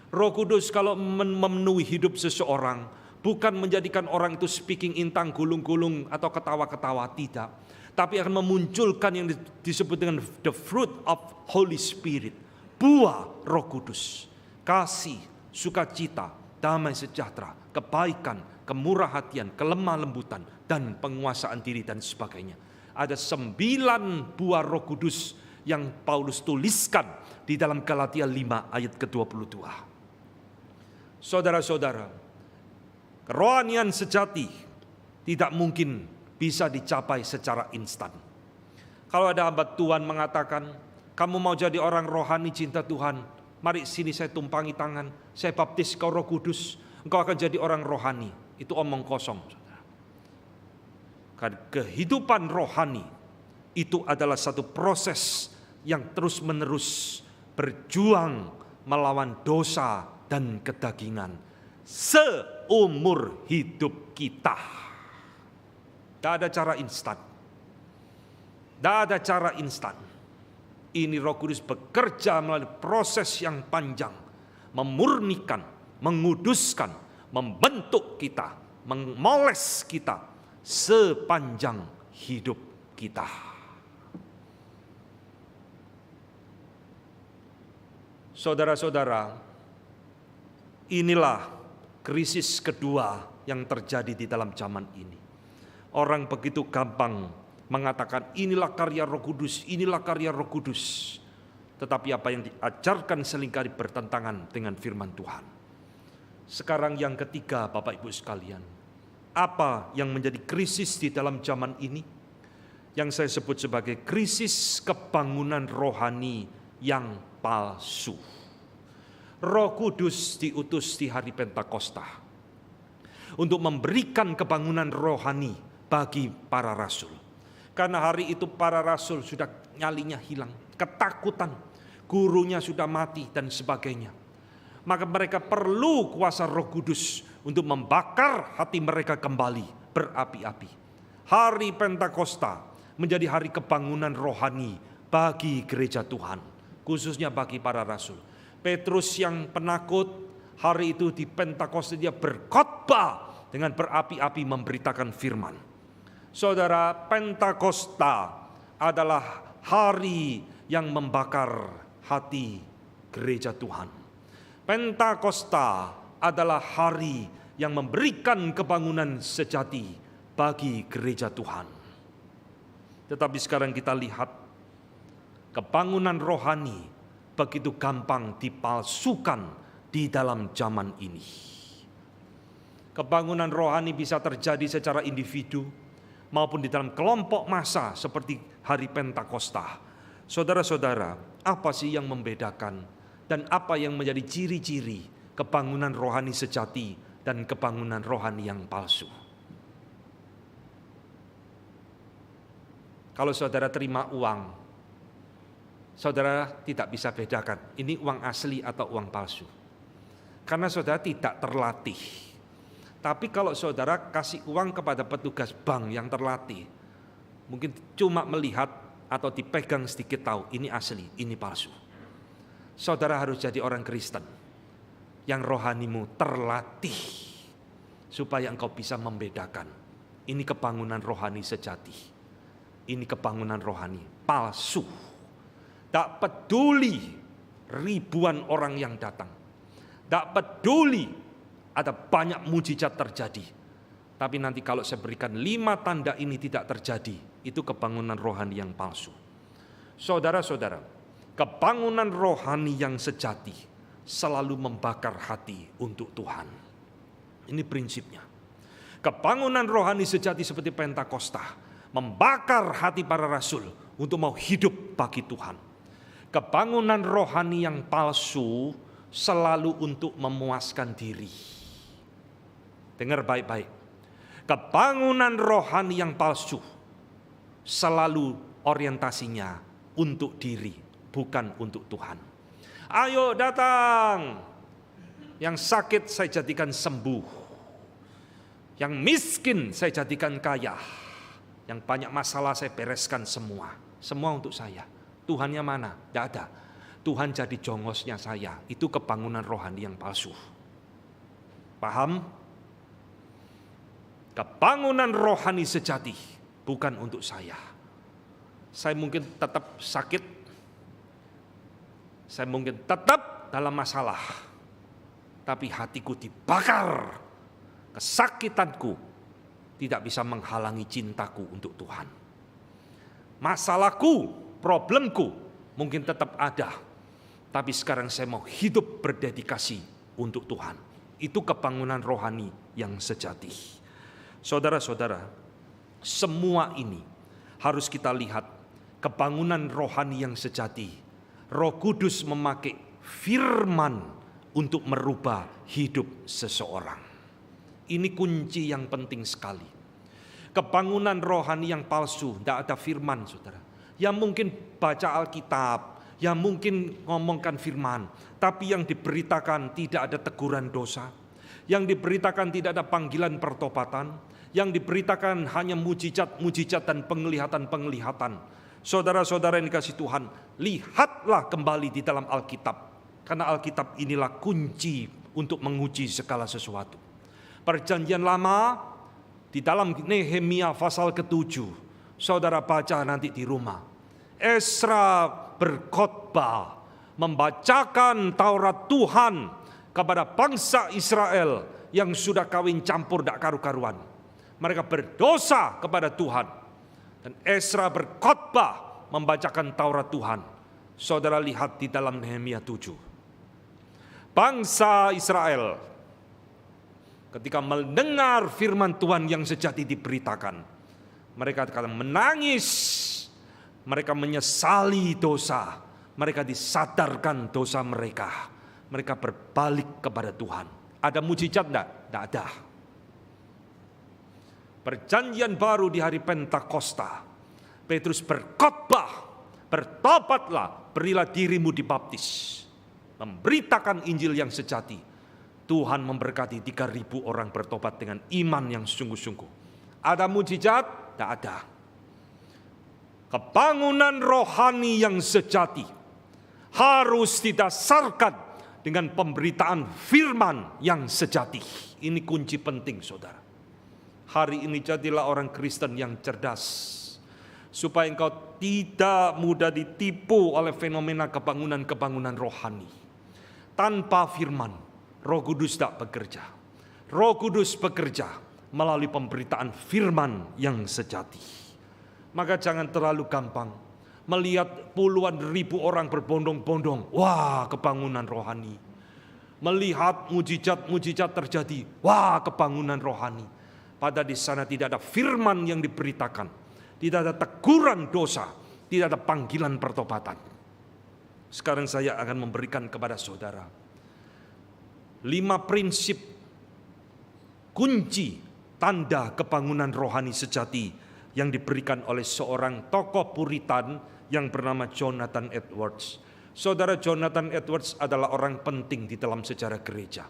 Roh Kudus kalau memenuhi hidup seseorang, bukan menjadikan orang itu speaking intang gulung-gulung atau ketawa-ketawa, tidak. Tapi akan memunculkan yang disebut dengan the fruit of Holy Spirit. Buah Roh Kudus. Kasih, sukacita, damai sejahtera, kebaikan, kemurahhatian, kelemah lembutan, dan penguasaan diri dan sebagainya. Ada 9 buah Roh Kudus yang Paulus tuliskan di dalam Galatia 5 ayat ke-22. Saudara-saudara, kerohanian sejati tidak mungkin bisa dicapai secara instan. Kalau ada hamba Tuhan mengatakan, kamu mau jadi orang rohani cinta Tuhan, mari sini saya tumpangi tangan, saya baptis kau Roh Kudus, engkau akan jadi orang rohani. Itu omong kosong, saudara. Kehidupan rohani itu adalah satu proses yang terus-menerus berjuang melawan dosa dan kedagingan seumur hidup kita. Tidak ada cara instan. Tidak ada cara instan. Ini Roh Kudus bekerja melalui proses yang panjang, memurnikan, menguduskan, membentuk kita, memoles kita sepanjang hidup kita. Saudara-saudara, inilah krisis kedua yang terjadi di dalam zaman ini. Orang begitu gampang mengatakan inilah karya Roh Kudus, inilah karya Roh Kudus. Tetapi apa yang diajarkan seringkali bertentangan dengan firman Tuhan. Sekarang yang ketiga, Bapak Ibu sekalian, apa yang menjadi krisis di dalam zaman ini? Yang saya sebut sebagai krisis kebangunan rohani yang palsu. Roh Kudus diutus di hari Pentakosta untuk memberikan kebangunan rohani bagi para rasul. Karena hari itu para rasul sudah nyalinya hilang, ketakutan, gurunya sudah mati dan sebagainya. Maka mereka perlu kuasa Roh Kudus untuk membakar hati mereka kembali berapi-api. Hari Pentakosta menjadi hari kebangunan rohani bagi gereja Tuhan, khususnya bagi para rasul. Petrus yang penakut, hari itu di Pentakosta dia berkhotbah dengan berapi-api memberitakan firman. Saudara, Pentakosta adalah hari yang membakar hati gereja Tuhan. Pentakosta adalah hari yang memberikan kebangunan sejati bagi gereja Tuhan. Tetapi sekarang kita lihat kebangunan rohani begitu gampang dipalsukan di dalam zaman ini. Kebangunan rohani bisa terjadi secara individu maupun di dalam kelompok massa seperti hari Pentakosta. Saudara-saudara, apa sih yang membedakan dan apa yang menjadi ciri-ciri kebangunan rohani sejati dan kebangunan rohani yang palsu? Kalau saudara terima uang, saudara tidak bisa bedakan ini uang asli atau uang palsu. Karena saudara tidak terlatih. Tapi kalau saudara kasih uang kepada petugas bank yang terlatih, mungkin cuma melihat atau dipegang sedikit tahu ini asli, ini palsu. Saudara harus jadi orang Kristen yang rohanimu terlatih supaya engkau bisa membedakan ini kebangunan rohani sejati, ini kebangunan rohani palsu. Tak peduli ribuan orang yang datang, tak peduli ada banyak mujizat terjadi. Tapi nanti kalau saya berikan 5 tanda ini tidak terjadi, itu kebangunan rohani yang palsu. Saudara-saudara, kebangunan rohani yang sejati selalu membakar hati untuk Tuhan. Ini prinsipnya. Kebangunan rohani sejati seperti Pentakosta membakar hati para rasul untuk mau hidup bagi Tuhan. Kebangunan rohani yang palsu selalu untuk memuaskan diri. Dengar baik-baik. Kebangunan rohani yang palsu selalu orientasinya untuk diri, bukan untuk Tuhan. Ayo datang. Yang sakit saya jadikan sembuh. Yang miskin saya jadikan kaya. Yang banyak masalah saya bereskan semua. Semua untuk saya. Tuhannya mana? Tidak ada. Tuhan jadi jongosnya saya. Itu kebangunan rohani yang palsu. Paham? Kebangunan rohani sejati bukan untuk saya. Saya mungkin tetap sakit. Saya mungkin tetap dalam masalah. Tapi hatiku dibakar. Kesakitanku tidak bisa menghalangi cintaku untuk Tuhan. Masalahku, problemku mungkin tetap ada. Tapi sekarang saya mau hidup berdedikasi untuk Tuhan. Itu kebangunan rohani yang sejati. Saudara-saudara, semua ini harus kita lihat kebangunan rohani yang sejati. Roh Kudus memakai firman untuk merubah hidup seseorang. Ini kunci yang penting sekali. Kebangunan rohani yang palsu, tidak ada firman, saudara. Yang mungkin baca Alkitab, yang mungkin ngomongkan firman, tapi yang diberitakan tidak ada teguran dosa, yang diberitakan tidak ada panggilan pertobatan, yang diberitakan hanya mujizat-mujizat dan penglihatan-penglihatan. Saudara-saudara yang dikasihi Tuhan, lihatlah kembali di dalam Alkitab, karena Alkitab inilah kunci untuk menguji segala sesuatu. Perjanjian Lama di dalam Nehemia pasal ke-7, saudara baca nanti di rumah. Esra berkhotbah, membacakan Taurat Tuhan kepada bangsa Israel yang sudah kawin campur tak karu-karuan. Mereka berdosa kepada Tuhan. Dan Esra berkhotbah membacakan Taurat Tuhan. Saudara lihat di dalam Nehemia 7. Bangsa Israel ketika mendengar firman Tuhan yang sejati diberitakan, mereka akan menangis. Mereka menyesali dosa. Mereka disadarkan dosa mereka. Mereka berbalik kepada Tuhan. Ada mujizat enggak? Tidak ada. Perjanjian baru di hari Pentakosta, Petrus berkhotbah, bertobatlah, berilah dirimu dibaptis, memberitakan Injil yang sejati. Tuhan memberkati 3.000 orang bertobat dengan iman yang sungguh-sungguh. Ada mujizat? Tidak ada. Kebangunan rohani yang sejati harus didasarkan dengan pemberitaan firman yang sejati. Ini kunci penting, saudara. Hari ini jadilah orang Kristen yang cerdas, supaya engkau tidak mudah ditipu oleh fenomena kebangunan-kebangunan rohani. Tanpa firman, Roh Kudus tak bekerja. Roh Kudus bekerja melalui pemberitaan firman yang sejati. Maka jangan terlalu gampang melihat puluhan ribu orang berbondong-bondong, wah kebangunan rohani. Melihat mujizat-mujizat terjadi, wah kebangunan rohani. Padahal di sana tidak ada firman yang diberitakan, tidak ada teguran dosa, tidak ada panggilan pertobatan. Sekarang saya akan memberikan kepada saudara 5 prinsip kunci tanda kebangunan rohani sejati yang diberikan oleh seorang tokoh Puritan yang bernama Jonathan Edwards. Saudara, Jonathan Edwards adalah orang penting di dalam sejarah gereja.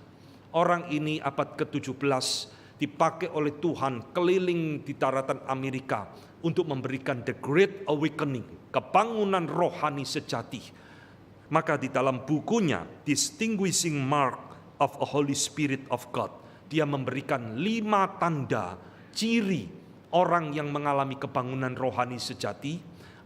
Orang ini abad ke-17 dipakai oleh Tuhan keliling di daratan Amerika untuk memberikan the Great Awakening, kebangunan rohani sejati. Maka di dalam bukunya Distinguishing Mark of a Holy Spirit of God, dia memberikan 5 tanda ciri orang yang mengalami kebangunan rohani sejati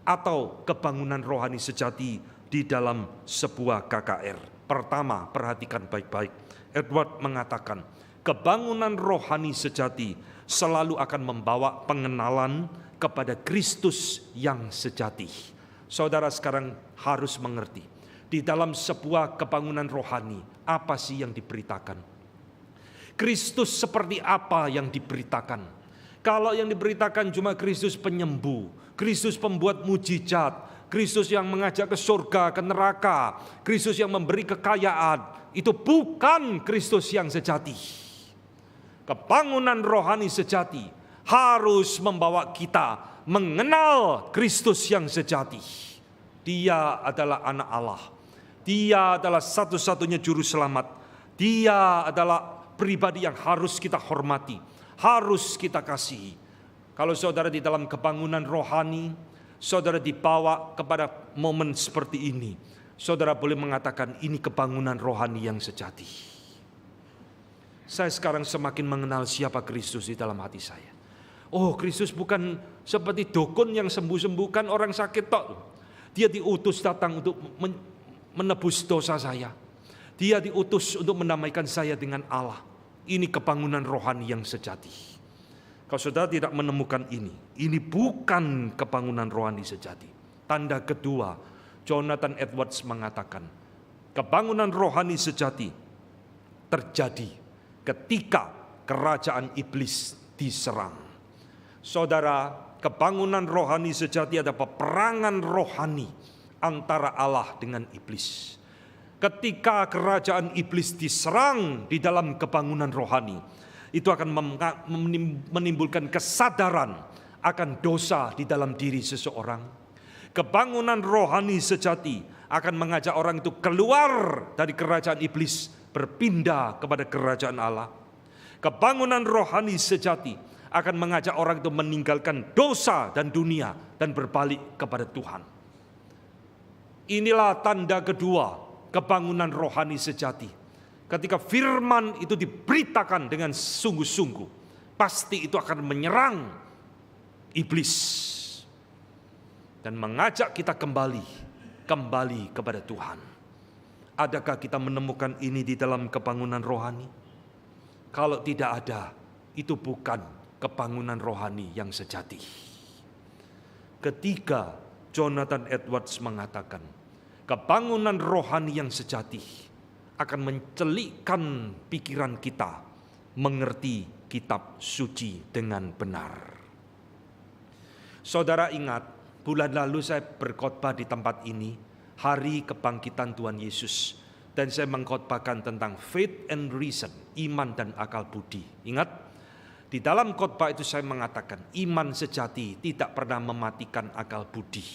atau kebangunan rohani sejati di dalam sebuah KKR. Pertama, perhatikan baik-baik. Edward mengatakan, kebangunan rohani sejati selalu akan membawa pengenalan kepada Kristus yang sejati. Saudara sekarang harus mengerti, di dalam sebuah kebangunan rohani, apa sih yang diberitakan? Kristus seperti apa yang diberitakan? Kalau yang diberitakan cuma Kristus penyembuh, Kristus pembuat mujizat, Kristus yang mengajak ke surga, ke neraka, Kristus yang memberi kekayaan, itu bukan Kristus yang sejati. Kebangunan rohani sejati harus membawa kita mengenal Kristus yang sejati. Dia adalah anak Allah. Dia adalah satu-satunya juru selamat. Dia adalah pribadi yang harus kita hormati, harus kita kasihi. Kalau saudara di dalam kebangunan rohani, saudara dibawa kepada momen seperti ini, saudara boleh mengatakan ini kebangunan rohani yang sejati. Saya sekarang semakin mengenal siapa Kristus di dalam hati saya. Oh, Kristus bukan seperti dukun yang sembuh-sembuhkan orang sakit tok. Dia diutus datang untuk menebus dosa saya. Dia diutus untuk mendamaikan saya dengan Allah. Ini kebangunan rohani yang sejati. Kalau saudara tidak menemukan ini bukan kebangunan rohani sejati. Tanda kedua, Jonathan Edwards mengatakan, kebangunan rohani sejati terjadi ketika kerajaan iblis diserang. Saudara, kebangunan rohani sejati adalah peperangan rohani antara Allah dengan iblis. Ketika kerajaan iblis diserang di dalam kebangunan rohani, itu akan menimbulkan kesadaran akan dosa di dalam diri seseorang. Kebangunan rohani sejati akan mengajak orang itu keluar dari kerajaan iblis, berpindah kepada kerajaan Allah. Kebangunan rohani sejati akan mengajak orang itu meninggalkan dosa dan dunia dan berbalik kepada Tuhan. Inilah tanda kedua kebangunan rohani sejati. Ketika firman itu diberitakan dengan sungguh-sungguh, pasti itu akan menyerang iblis dan mengajak kita kembali kepada Tuhan. Adakah kita menemukan ini di dalam kebangunan rohani? Kalau tidak ada, itu bukan kebangunan rohani yang sejati. Ketiga, Jonathan Edwards mengatakan, kebangunan rohani yang sejati akan mencelikkan pikiran kita mengerti kitab suci dengan benar. Saudara ingat, bulan lalu saya berkhotbah di tempat ini, hari kebangkitan Tuhan Yesus. Dan saya mengkhotbahkan tentang faith and reason, iman dan akal budi. Ingat, di dalam khotbah itu saya mengatakan, iman sejati tidak pernah mematikan akal budi.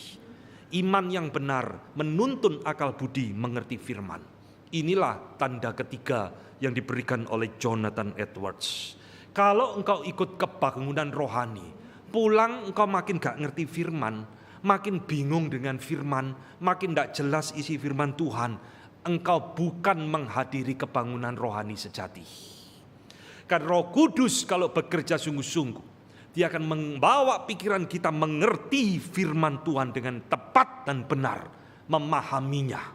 Iman yang benar menuntun akal budi mengerti firman. Inilah tanda ketiga yang diberikan oleh Jonathan Edwards. Kalau engkau ikut kebangunan rohani, pulang engkau makin gak ngerti firman, makin bingung dengan firman, makin gak jelas isi firman Tuhan, engkau bukan menghadiri kebangunan rohani sejati. Karena Roh Kudus kalau bekerja sungguh-sungguh, Dia akan membawa pikiran kita mengerti firman Tuhan dengan tepat dan benar, memahaminya.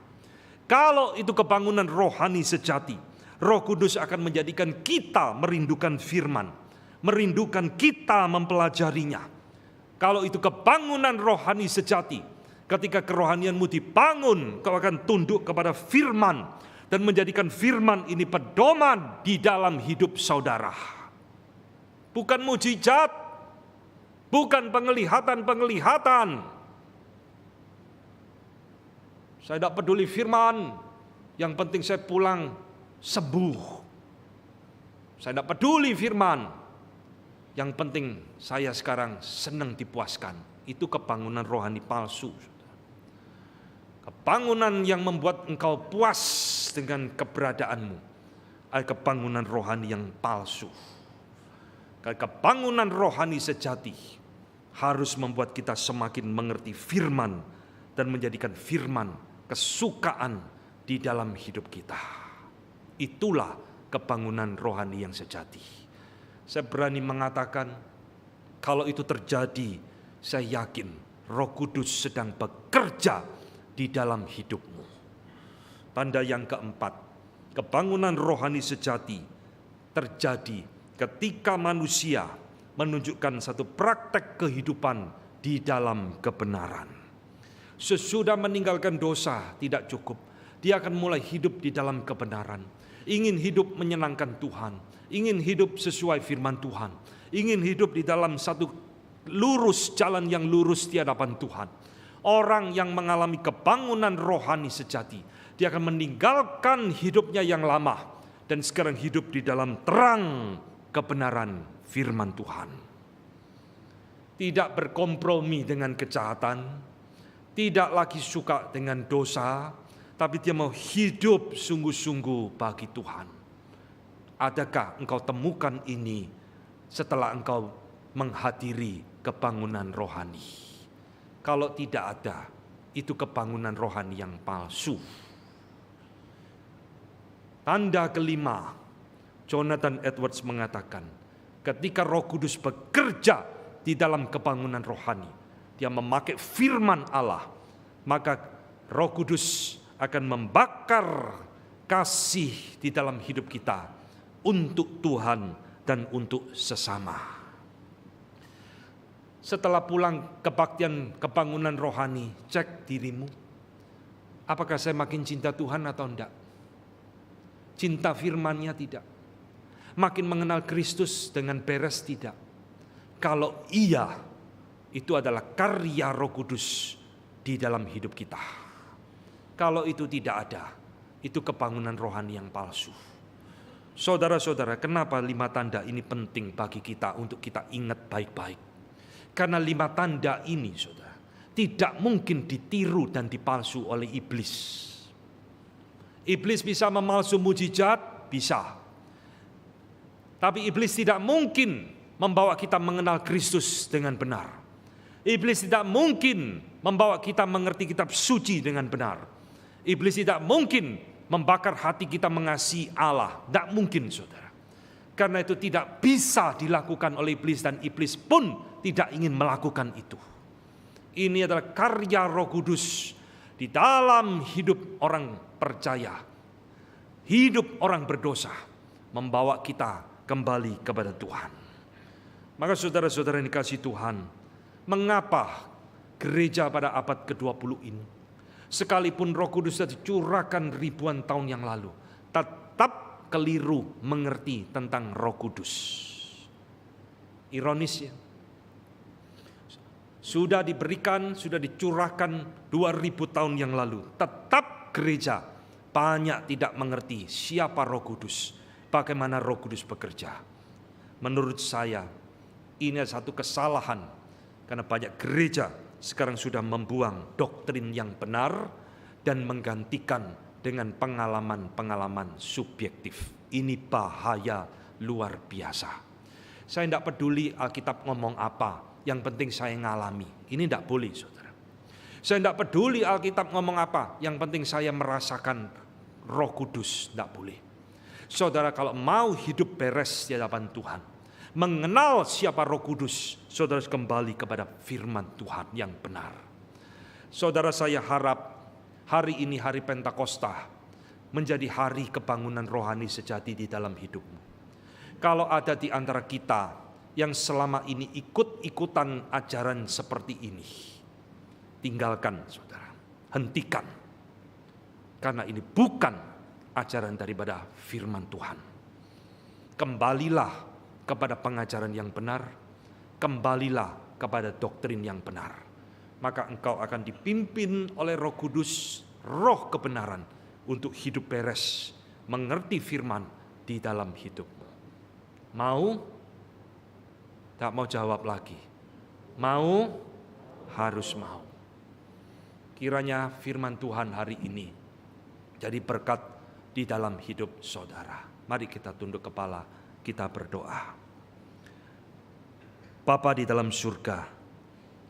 Kalau itu kebangunan rohani sejati, Roh Kudus akan menjadikan kita merindukan firman, merindukan kita mempelajarinya. Kalau itu kebangunan rohani sejati, ketika kerohanianmu dibangun, kau akan tunduk kepada firman dan menjadikan firman ini pedoman di dalam hidup saudara. Bukan mujizat, bukan penglihatan-penglihatan. Saya tidak peduli firman, yang penting saya pulang sembuh. Saya tidak peduli firman, yang penting saya sekarang senang dipuaskan. Itu kebangunan rohani palsu. Kebangunan yang membuat engkau puas dengan keberadaanmu adalah kebangunan rohani yang palsu. Kebangunan rohani sejati harus membuat kita semakin mengerti firman dan menjadikan firman kesukaan di dalam hidup kita. Itulah kebangunan rohani yang sejati. Saya berani mengatakan, kalau itu terjadi, saya yakin Roh Kudus sedang bekerja di dalam hidupmu. Tanda yang keempat, kebangunan rohani sejati terjadi ketika manusia menunjukkan satu praktek kehidupan di dalam kebenaran. Sesudah meninggalkan dosa tidak cukup, dia akan mulai hidup di dalam kebenaran. Ingin hidup menyenangkan Tuhan, ingin hidup sesuai firman Tuhan, ingin hidup di dalam satu lurus, jalan yang lurus di hadapan Tuhan. Orang yang mengalami kebangunan rohani sejati, dia akan meninggalkan hidupnya yang lama dan sekarang hidup di dalam terang kebenaran firman Tuhan. Tidak berkompromi dengan kejahatan, tidak lagi suka dengan dosa, tapi dia mau hidup sungguh-sungguh bagi Tuhan. Adakah engkau temukan ini setelah engkau menghadiri kebangunan rohani? Kalau tidak ada, itu kebangunan rohani yang palsu. Tanda kelima, Jonathan Edwards mengatakan, ketika Roh Kudus bekerja di dalam kebangunan rohani, dia memakai firman Allah, maka Roh Kudus akan membakar kasih di dalam hidup kita untuk Tuhan dan untuk sesama. Setelah pulang kebaktian kebangunan rohani, cek dirimu. Apakah saya makin cinta Tuhan atau enggak? Cinta firman-Nya tidak. Makin mengenal Kristus dengan beres tidak. Kalau iya, itu adalah karya Roh Kudus di dalam hidup kita. Kalau itu tidak ada, itu kebangunan rohani yang palsu. Saudara-saudara, kenapa 5 tanda ini penting bagi kita untuk kita ingat baik-baik? Karena 5 tanda ini, saudara, tidak mungkin ditiru dan dipalsu oleh iblis. Iblis bisa memalsu mujizat, bisa. Tapi iblis tidak mungkin membawa kita mengenal Kristus dengan benar. Iblis tidak mungkin membawa kita mengerti kitab suci dengan benar. Iblis tidak mungkin membakar hati kita mengasihi Allah. Tidak mungkin, saudara. Karena itu tidak bisa dilakukan oleh iblis dan iblis pun tidak ingin melakukan itu. Ini adalah karya Roh Kudus di dalam hidup orang percaya. Hidup orang berdosa membawa kita kembali kepada Tuhan. Maka saudara-saudara yang dikasihi Tuhan, mengapa gereja pada abad ke-20 ini, sekalipun Roh Kudus sudah dicurahkan ribuan tahun yang lalu, tetap keliru mengerti tentang Roh Kudus. Ironis ya. Sudah diberikan, sudah dicurahkan 2000 tahun yang lalu, tetap gereja banyak tidak mengerti siapa Roh Kudus, bagaimana Roh Kudus bekerja. Menurut saya ini adalah satu kesalahan, karena banyak gereja sekarang sudah membuang doktrin yang benar dan menggantikan dengan pengalaman-pengalaman subjektif. Ini bahaya luar biasa. Saya tidak peduli Alkitab ngomong apa, yang penting saya ngalami. Ini tidak boleh, saudara. Saya tidak peduli Alkitab ngomong apa, yang penting saya merasakan Roh Kudus. Tidak boleh. Saudara kalau mau hidup beres di hadapan Tuhan, mengenal siapa Roh Kudus, saudara kembali kepada firman Tuhan yang benar. Saudara, saya harap hari ini, hari Pentakosta, menjadi hari kebangunan rohani sejati di dalam hidupmu. Kalau ada di antara kita yang selama ini ikut-ikutan ajaran seperti ini, tinggalkan saudara, hentikan. Karena ini bukan ajaran daripada firman Tuhan. Kembalilah kepada pengajaran yang benar, kembalilah kepada doktrin yang benar. Maka engkau akan dipimpin oleh Roh Kudus, roh kebenaran, untuk hidup beres, mengerti firman di dalam hidupmu. Mau? Tak mau jawab lagi. Mau? Harus mau. Kiranya firman Tuhan hari ini jadi berkat di dalam hidup saudara. Mari kita tunduk kepala, kita berdoa. Bapa di dalam surga,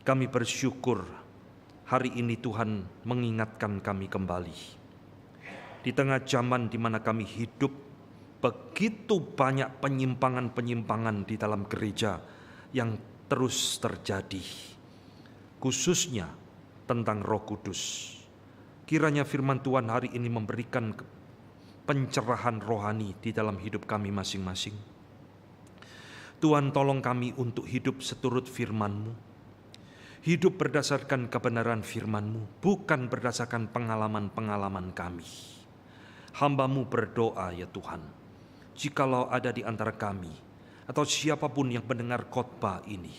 kami bersyukur hari ini Tuhan mengingatkan kami kembali. Di tengah zaman di mana kami hidup, begitu banyak penyimpangan-penyimpangan di dalam gereja yang terus terjadi, khususnya tentang Roh Kudus. Kiranya firman Tuhan hari ini memberikan pencerahan rohani di dalam hidup kami masing-masing. Tuhan, tolong kami untuk hidup seturut firman-Mu, hidup berdasarkan kebenaran firman-Mu, bukan berdasarkan pengalaman-pengalaman kami. Hamba-Mu berdoa ya Tuhan, jikalau ada di antara kami atau siapapun yang mendengar khotbah ini,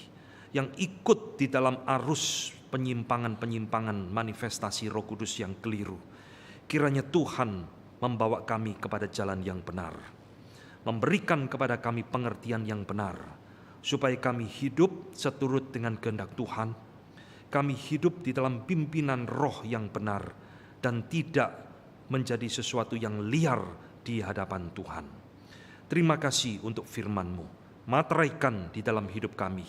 yang ikut di dalam arus penyimpangan-penyimpangan manifestasi Roh Kudus yang keliru, kiranya Tuhan membawa kami kepada jalan yang benar, memberikan kepada kami pengertian yang benar, supaya kami hidup seturut dengan kehendak Tuhan, kami hidup di dalam pimpinan roh yang benar, dan tidak menjadi sesuatu yang liar di hadapan Tuhan. Terima kasih untuk firman-Mu, materaikan di dalam hidup kami.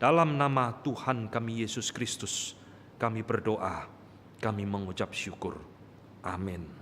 Dalam nama Tuhan kami Yesus Kristus, kami berdoa, kami mengucap syukur. Amin.